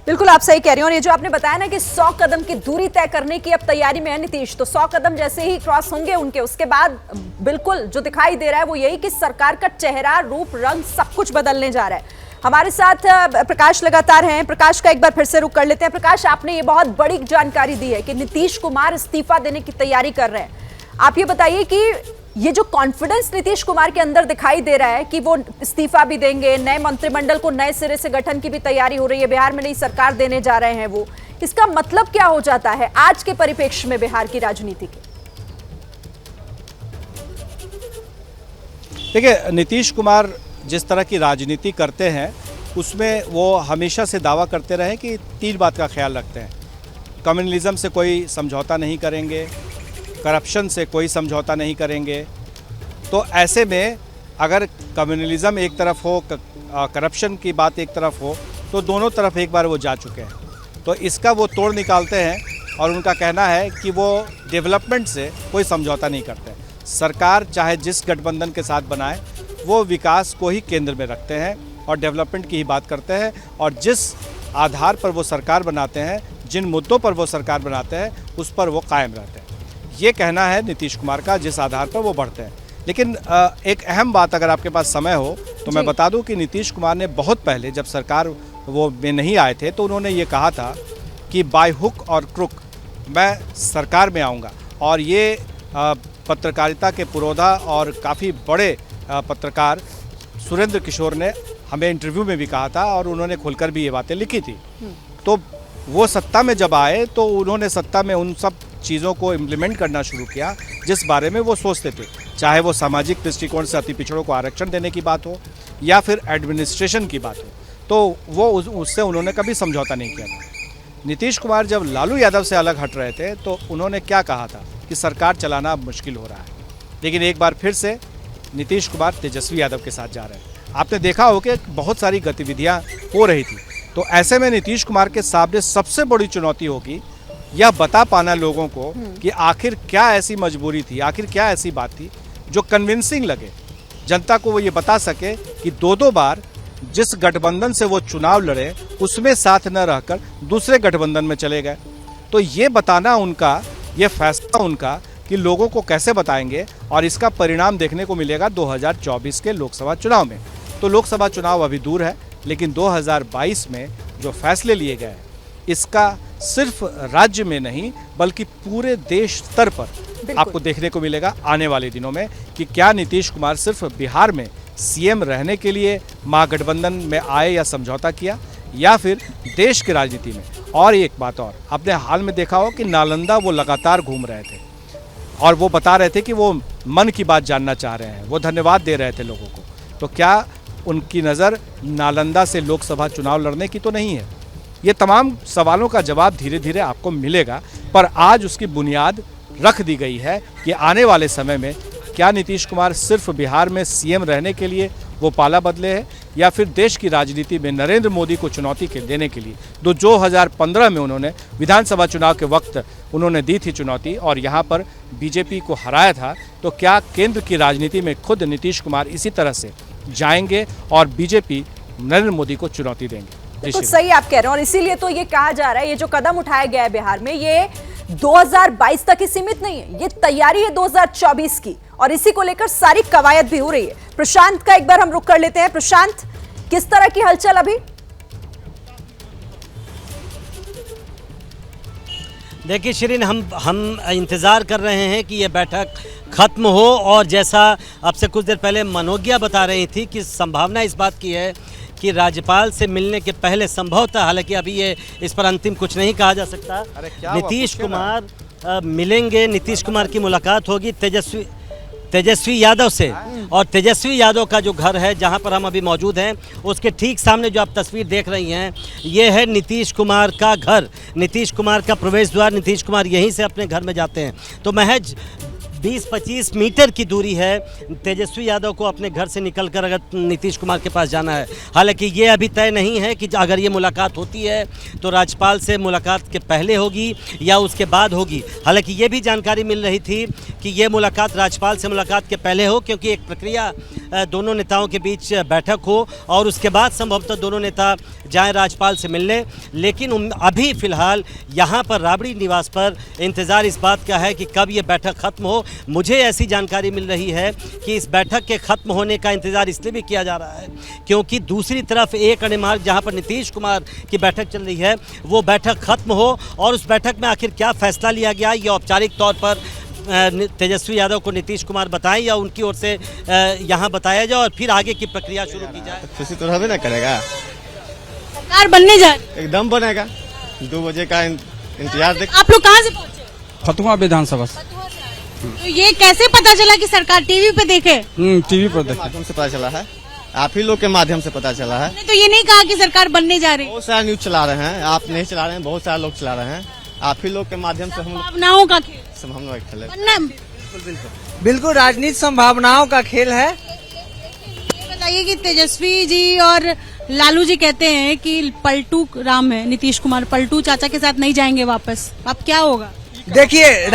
बिल्कुल आप सही कह रही हो। और ये जो आपने बताया ना कि 100 कदम की दूरी तय करने की अब तैयारी में है नीतीश, तो 100 कदम जैसे ही क्रॉस होंगे उनके, उसके बाद बिल्कुल जो दिखाई दे रहा है वो यही कि सरकार का चेहरा, रूप, रंग सब कुछ बदलने जा रहा है। हमारे साथ प्रकाश लगातार हैं। प्रकाश का एक बार फिर से रुख कर लेते हैं। प्रकाश, आपने ये बहुत बड़ी जानकारी दी है कि नीतीश कुमार इस्तीफा देने की तैयारी कर रहे हैं। आप ये बताइए कि ये जो कॉन्फिडेंस नीतीश कुमार के अंदर दिखाई दे रहा है कि वो इस्तीफा भी देंगे, नए मंत्रिमंडल को नए सिरे से गठन की भी तैयारी हो रही है, बिहार में नई सरकार देने जा रहे हैं, वो इसका मतलब क्या हो जाता है आज के परिप्रेक्ष्य में बिहार की राजनीति के? देखिए, नीतीश कुमार जिस तरह की राजनीति करते हैं उसमें वो हमेशा से दावा करते रहे कि 3 बात का ख्याल रखते हैं। कम्युनलिज्म से कोई समझौता नहीं करेंगे, करप्शन से कोई समझौता नहीं करेंगे। तो ऐसे में अगर कम्युनलिज्म एक तरफ हो, करप्शन की बात एक तरफ हो, तो दोनों तरफ एक बार वो जा चुके हैं। तो इसका वो तोड़ निकालते हैं और उनका कहना है कि वो डेवलपमेंट से कोई समझौता नहीं करते। सरकार चाहे जिस गठबंधन के साथ बनाए वो विकास को ही केंद्र में रखते हैं और डेवलपमेंट की ही बात करते हैं, और जिस आधार पर वो सरकार बनाते हैं, जिन मुद्दों पर वो सरकार बनाते हैं, उस पर वो कायम रहते हैं। ये कहना है नीतीश कुमार का, जिस आधार पर वो बढ़ते हैं। लेकिन एक अहम बात अगर आपके पास समय हो तो मैं बता दूं कि नीतीश कुमार ने बहुत पहले जब सरकार वो में नहीं आए थे तो उन्होंने ये कहा था कि बाय हुक और क्रुक मैं सरकार में आऊँगा। और ये पत्रकारिता के पुरोधा और काफ़ी बड़े पत्रकार सुरेंद्र किशोर ने हमें इंटरव्यू में भी कहा था और उन्होंने खुलकर भी ये बातें लिखी थी। तो वो सत्ता में जब आए तो उन्होंने सत्ता में उन सब चीज़ों को इम्प्लीमेंट करना शुरू किया जिस बारे में वो सोचते थे, चाहे वो सामाजिक दृष्टिकोण से अति पिछड़ों को आरक्षण देने की बात हो या फिर एडमिनिस्ट्रेशन की बात हो, तो वो उससे उन्होंने कभी समझौता नहीं किया था। नीतीश कुमार जब लालू यादव से अलग हट रहे थे तो उन्होंने क्या कहा था कि सरकार चलाना अब मुश्किल हो रहा है। लेकिन एक बार फिर से नीतीश कुमार तेजस्वी यादव के साथ जा रहे हैं। आपने देखा हो कि बहुत सारी गतिविधियां हो रही थी, तो ऐसे में नीतीश कुमार के सामने सबसे बड़ी चुनौती होगी यह बता पाना लोगों को कि आखिर क्या ऐसी मजबूरी थी, आखिर क्या ऐसी बात थी जो कन्विंसिंग लगे, जनता को वो ये बता सके कि 2-2 बार जिस गठबंधन से वो चुनाव लड़े उसमें साथ न रहकर दूसरे गठबंधन में चले गए। तो ये बताना उनका, ये फैसला उनका कि लोगों को कैसे बताएंगे, और इसका परिणाम देखने को मिलेगा 2024 के लोकसभा चुनाव में। तो लोकसभा चुनाव अभी दूर है, लेकिन 2022 में जो फैसले लिए गए इसका सिर्फ राज्य में नहीं बल्कि पूरे देश स्तर पर आपको देखने को मिलेगा आने वाले दिनों में कि क्या नीतीश कुमार सिर्फ बिहार में सीएम रहने के लिए महागठबंधन में आए या समझौता किया, या फिर देश की राजनीति में। और एक बात और, आपने हाल में देखा हो कि नालंदा वो लगातार घूम रहे थे और वो बता रहे थे कि वो मन की बात जानना चाह रहे हैं, वो धन्यवाद दे रहे थे लोगों को। तो क्या उनकी नज़र नालंदा से लोकसभा चुनाव लड़ने की तो नहीं है? ये तमाम सवालों का जवाब धीरे धीरे आपको मिलेगा, पर आज उसकी बुनियाद रख दी गई है कि आने वाले समय में क्या नीतीश कुमार सिर्फ बिहार में सीएम रहने के लिए वो पाला बदले हैं, या फिर देश की राजनीति में नरेंद्र मोदी को चुनौती देने के लिए। 2015 में उन्होंने विधानसभा चुनाव के वक्त उन्होंने दी थी चुनौती और यहाँ पर बीजेपी को हराया था। तो क्या केंद्र की राजनीति में खुद नीतीश कुमार इसी तरह से जाएंगे और बीजेपी नरेंद्र मोदी को चुनौती देंगे? बिल्कुल सही आप कह रहे हैं, और इसीलिए तो ये कहा जा रहा है ये जो कदम उठाया गया है बिहार में, ये 2022 तक ही सीमित नहीं है, ये तैयारी है 2024 की, और इसी को लेकर सारी कवायद भी हो रही है। प्रशांत का एक बार हम रुक कर लेते हैं। प्रशांत, किस तरह की हलचल अभी? देखिए शिरीन, हम इंतज़ार कर रहे हैं कि ये बैठक ख़त्म हो, और जैसा आपसे कुछ देर पहले मनोज्ञा बता रही थी कि संभावना इस बात की है कि राज्यपाल से मिलने के पहले संभवतः, हालांकि अभी ये इस पर अंतिम कुछ नहीं कहा जा सकता, नीतीश कुमार मिलेंगे, नीतीश कुमार की मुलाकात होगी तेजस्वी यादव से। और तेजस्वी यादव का जो घर है जहां पर हम अभी मौजूद हैं, उसके ठीक सामने जो आप तस्वीर देख रही हैं, ये है नीतीश कुमार का घर, नीतीश कुमार का प्रवेश द्वार। नीतीश कुमार यहीं से अपने घर में जाते हैं। तो महज 20-25 मीटर की दूरी है तेजस्वी यादव को अपने घर से निकलकर अगर नीतीश कुमार के पास जाना है। हालांकि ये अभी तय नहीं है कि अगर ये मुलाकात होती है तो राज्यपाल से मुलाकात के पहले होगी या उसके बाद होगी। हालांकि ये भी जानकारी मिल रही थी कि ये मुलाकात राज्यपाल से मुलाकात के पहले हो, क्योंकि एक प्रक्रिया दोनों नेताओं के बीच बैठक हो और उसके बाद संभवतः दोनों नेता जाएं राज्यपाल से मिलने। लेकिन अभी फ़िलहाल यहाँ पर राबड़ी निवास पर इंतज़ार इस बात का है कि कब ये बैठक ख़त्म हो। मुझे ऐसी जानकारी मिल रही है कि इस बैठक के ख़त्म होने का इंतज़ार इसलिए भी किया जा रहा है क्योंकि दूसरी तरफ एक अन्य मार्ग जहाँ पर नीतीश कुमार की बैठक चल रही है, वो बैठक ख़त्म हो और उस बैठक में आखिर क्या फ़ैसला लिया गया, ये औपचारिक तौर पर तेजस्वी यादव को नीतीश कुमार बताएं या उनकी ओर से यहाँ बताया जाए और फिर आगे की प्रक्रिया शुरू की जाए। खुशी तो रहबे ना करेगा, सरकार बनने जा रही, एकदम बनेगा। 2 बजे का इंतजार देख। आप लोग कहाँ से पहुँचे? फतुहा विधानसभा से। तो ये कैसे पता चला कि सरकार टीवी पे देखे? टीवी पर देखे, माध्यम से पता चला है, आप ही लोग के माध्यम से पता चला है। तो ये नहीं कहा कि सरकार बनने जा रही? बहुत सारा न्यूज चला रहे हैं, आप नहीं चला रहे हैं, बहुत सारे लोग चला रहे हैं। आप ही लोग के माध्यम से हम संभावनाओं का खेल, संभावनाओं का खेल है। बिल्कुल राजनीति संभावनाओं का खेल है। ये बताइए कि तेजस्वी जी और लालू जी कहते हैं कि पलटू राम है नीतीश कुमार, पलटू चाचा के साथ नहीं जाएंगे वापस, अब क्या होगा? देखिए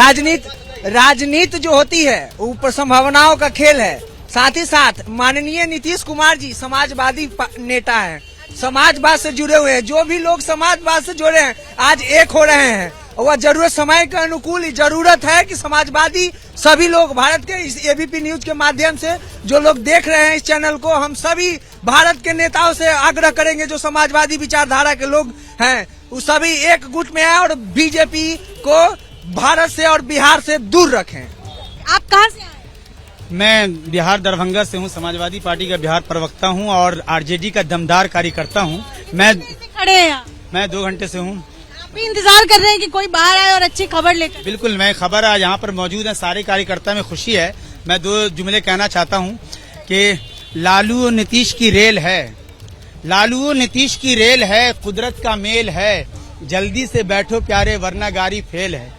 राजनीति जो होती है ऊपर संभावनाओं का खेल है। साथ ही साथ माननीय नीतीश कुमार जी समाजवादी नेता हैं, समाजवाद से जुड़े हुए हैं। जो भी लोग समाजवाद से जुड़े हैं आज एक हो रहे हैं, और वह जरूरत समय के अनुकूल जरूरत है कि समाजवादी सभी लोग भारत के इस एबीपी न्यूज के माध्यम से जो लोग देख रहे हैं इस चैनल को, हम सभी भारत के नेताओं से आग्रह करेंगे जो समाजवादी विचारधारा के लोग हैं वो सभी एक गुट में आए और बीजेपी को भारत से और बिहार से दूर रखें। आप कहाँ से आए? मैं बिहार दरभंगा से हूँ, समाजवादी पार्टी का बिहार प्रवक्ता हूँ और आरजेडी का दमदार कार्यकर्ता हूँ। मैं खड़े हैं यहाँ? मैं 2 घंटे से हूँ। आप भी इंतजार कर रहे हैं कि कोई बाहर आए और अच्छी खबर लेकर? बिल्कुल, मैं खबर आज यहाँ पर मौजूद है, सारे कार्यकर्ता में खुशी है। मैं 2 जुमले कहना चाहता हूँ कि लालू और नीतीश की रेल है, लालू और नीतीश की रेल है, कुदरत का मेल है, जल्दी से बैठो प्यारे वरना गाड़ी फेल है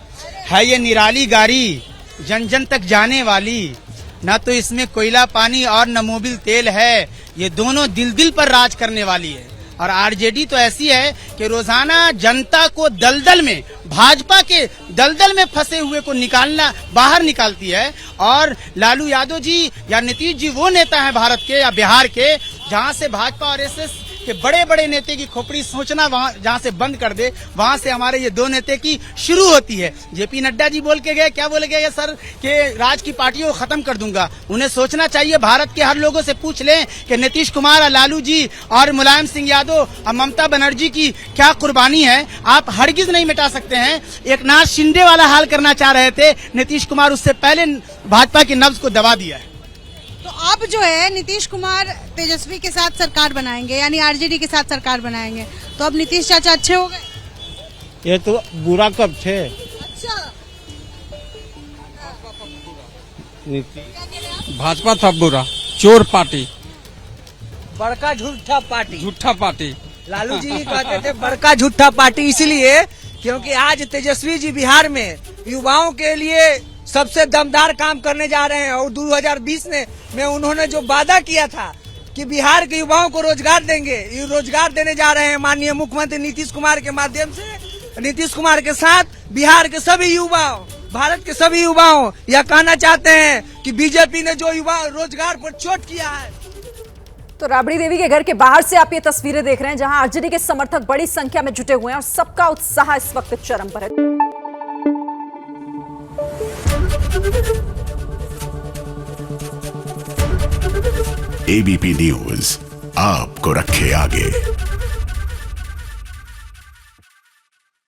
ये निराली गाड़ी जन जन तक जाने वाली, ना तो इसमें कोयला पानी और न मोबिल तेल है, ये दोनों दिल दिल पर राज करने वाली है। और आरजेडी तो ऐसी है कि रोजाना जनता को दलदल में, भाजपा के दलदल में फंसे हुए को बाहर निकालती है। और लालू यादव जी या नीतीश जी वो नेता है भारत के या बिहार के जहां से भाजपा और एसएस के बड़े बड़े नेता की खोपड़ी सोचना वहां जहां से बंद कर दे, वहां से हमारे ये दो नेता की शुरू होती है। जेपी नड्डा जी बोल के गए, क्या बोले गए सर, कि राज की पार्टियों को खत्म कर दूंगा। उन्हें सोचना चाहिए, भारत के हर लोगों से पूछ लें कि नीतीश कुमार और लालू जी और मुलायम सिंह यादव और ममता बनर्जी की क्या कुर्बानी है, आप हरगिज नहीं मिटा सकते हैं। एक नाथ शिंदे वाला हाल करना चाह रहे थे नीतीश कुमार, उससे पहले भाजपा की नब्ज को दबा दिया है। तो अब जो है नीतीश कुमार तेजस्वी के साथ सरकार बनाएंगे, यानी आरजेडी के साथ सरकार बनाएंगे, तो अब नीतीश चाचा अच्छे हो गए? ये तो बुरा कब थे। अच्छा, भाजपा था बुरा, चोर पार्टी, बड़का झूठा पार्टी, झूठा पार्टी। लालू जी कहते थे बड़का झूठा पार्टी, इसलिए क्योंकि आज तेजस्वी जी बिहार में युवाओं के लिए सबसे दमदार काम करने जा रहे हैं। और 2020 में उन्होंने जो वादा किया था कि बिहार के युवाओं को रोजगार देंगे, ये रोजगार देने जा रहे हैं माननीय मुख्यमंत्री नीतीश कुमार के माध्यम से। नीतीश कुमार के साथ बिहार के सभी युवाओं, भारत के सभी युवाओं यह कहना चाहते हैं कि बीजेपी ने जो युवा रोजगार पर चोट किया है। तो राबड़ी देवी के घर के बाहर से आप ये तस्वीरें देख रहे हैं, जहां आरजेडी के समर्थक बड़ी संख्या में जुटे हुए हैं और सबका उत्साह इस वक्त चरम पर है। एबीपी न्यूज आपको रखे आगे।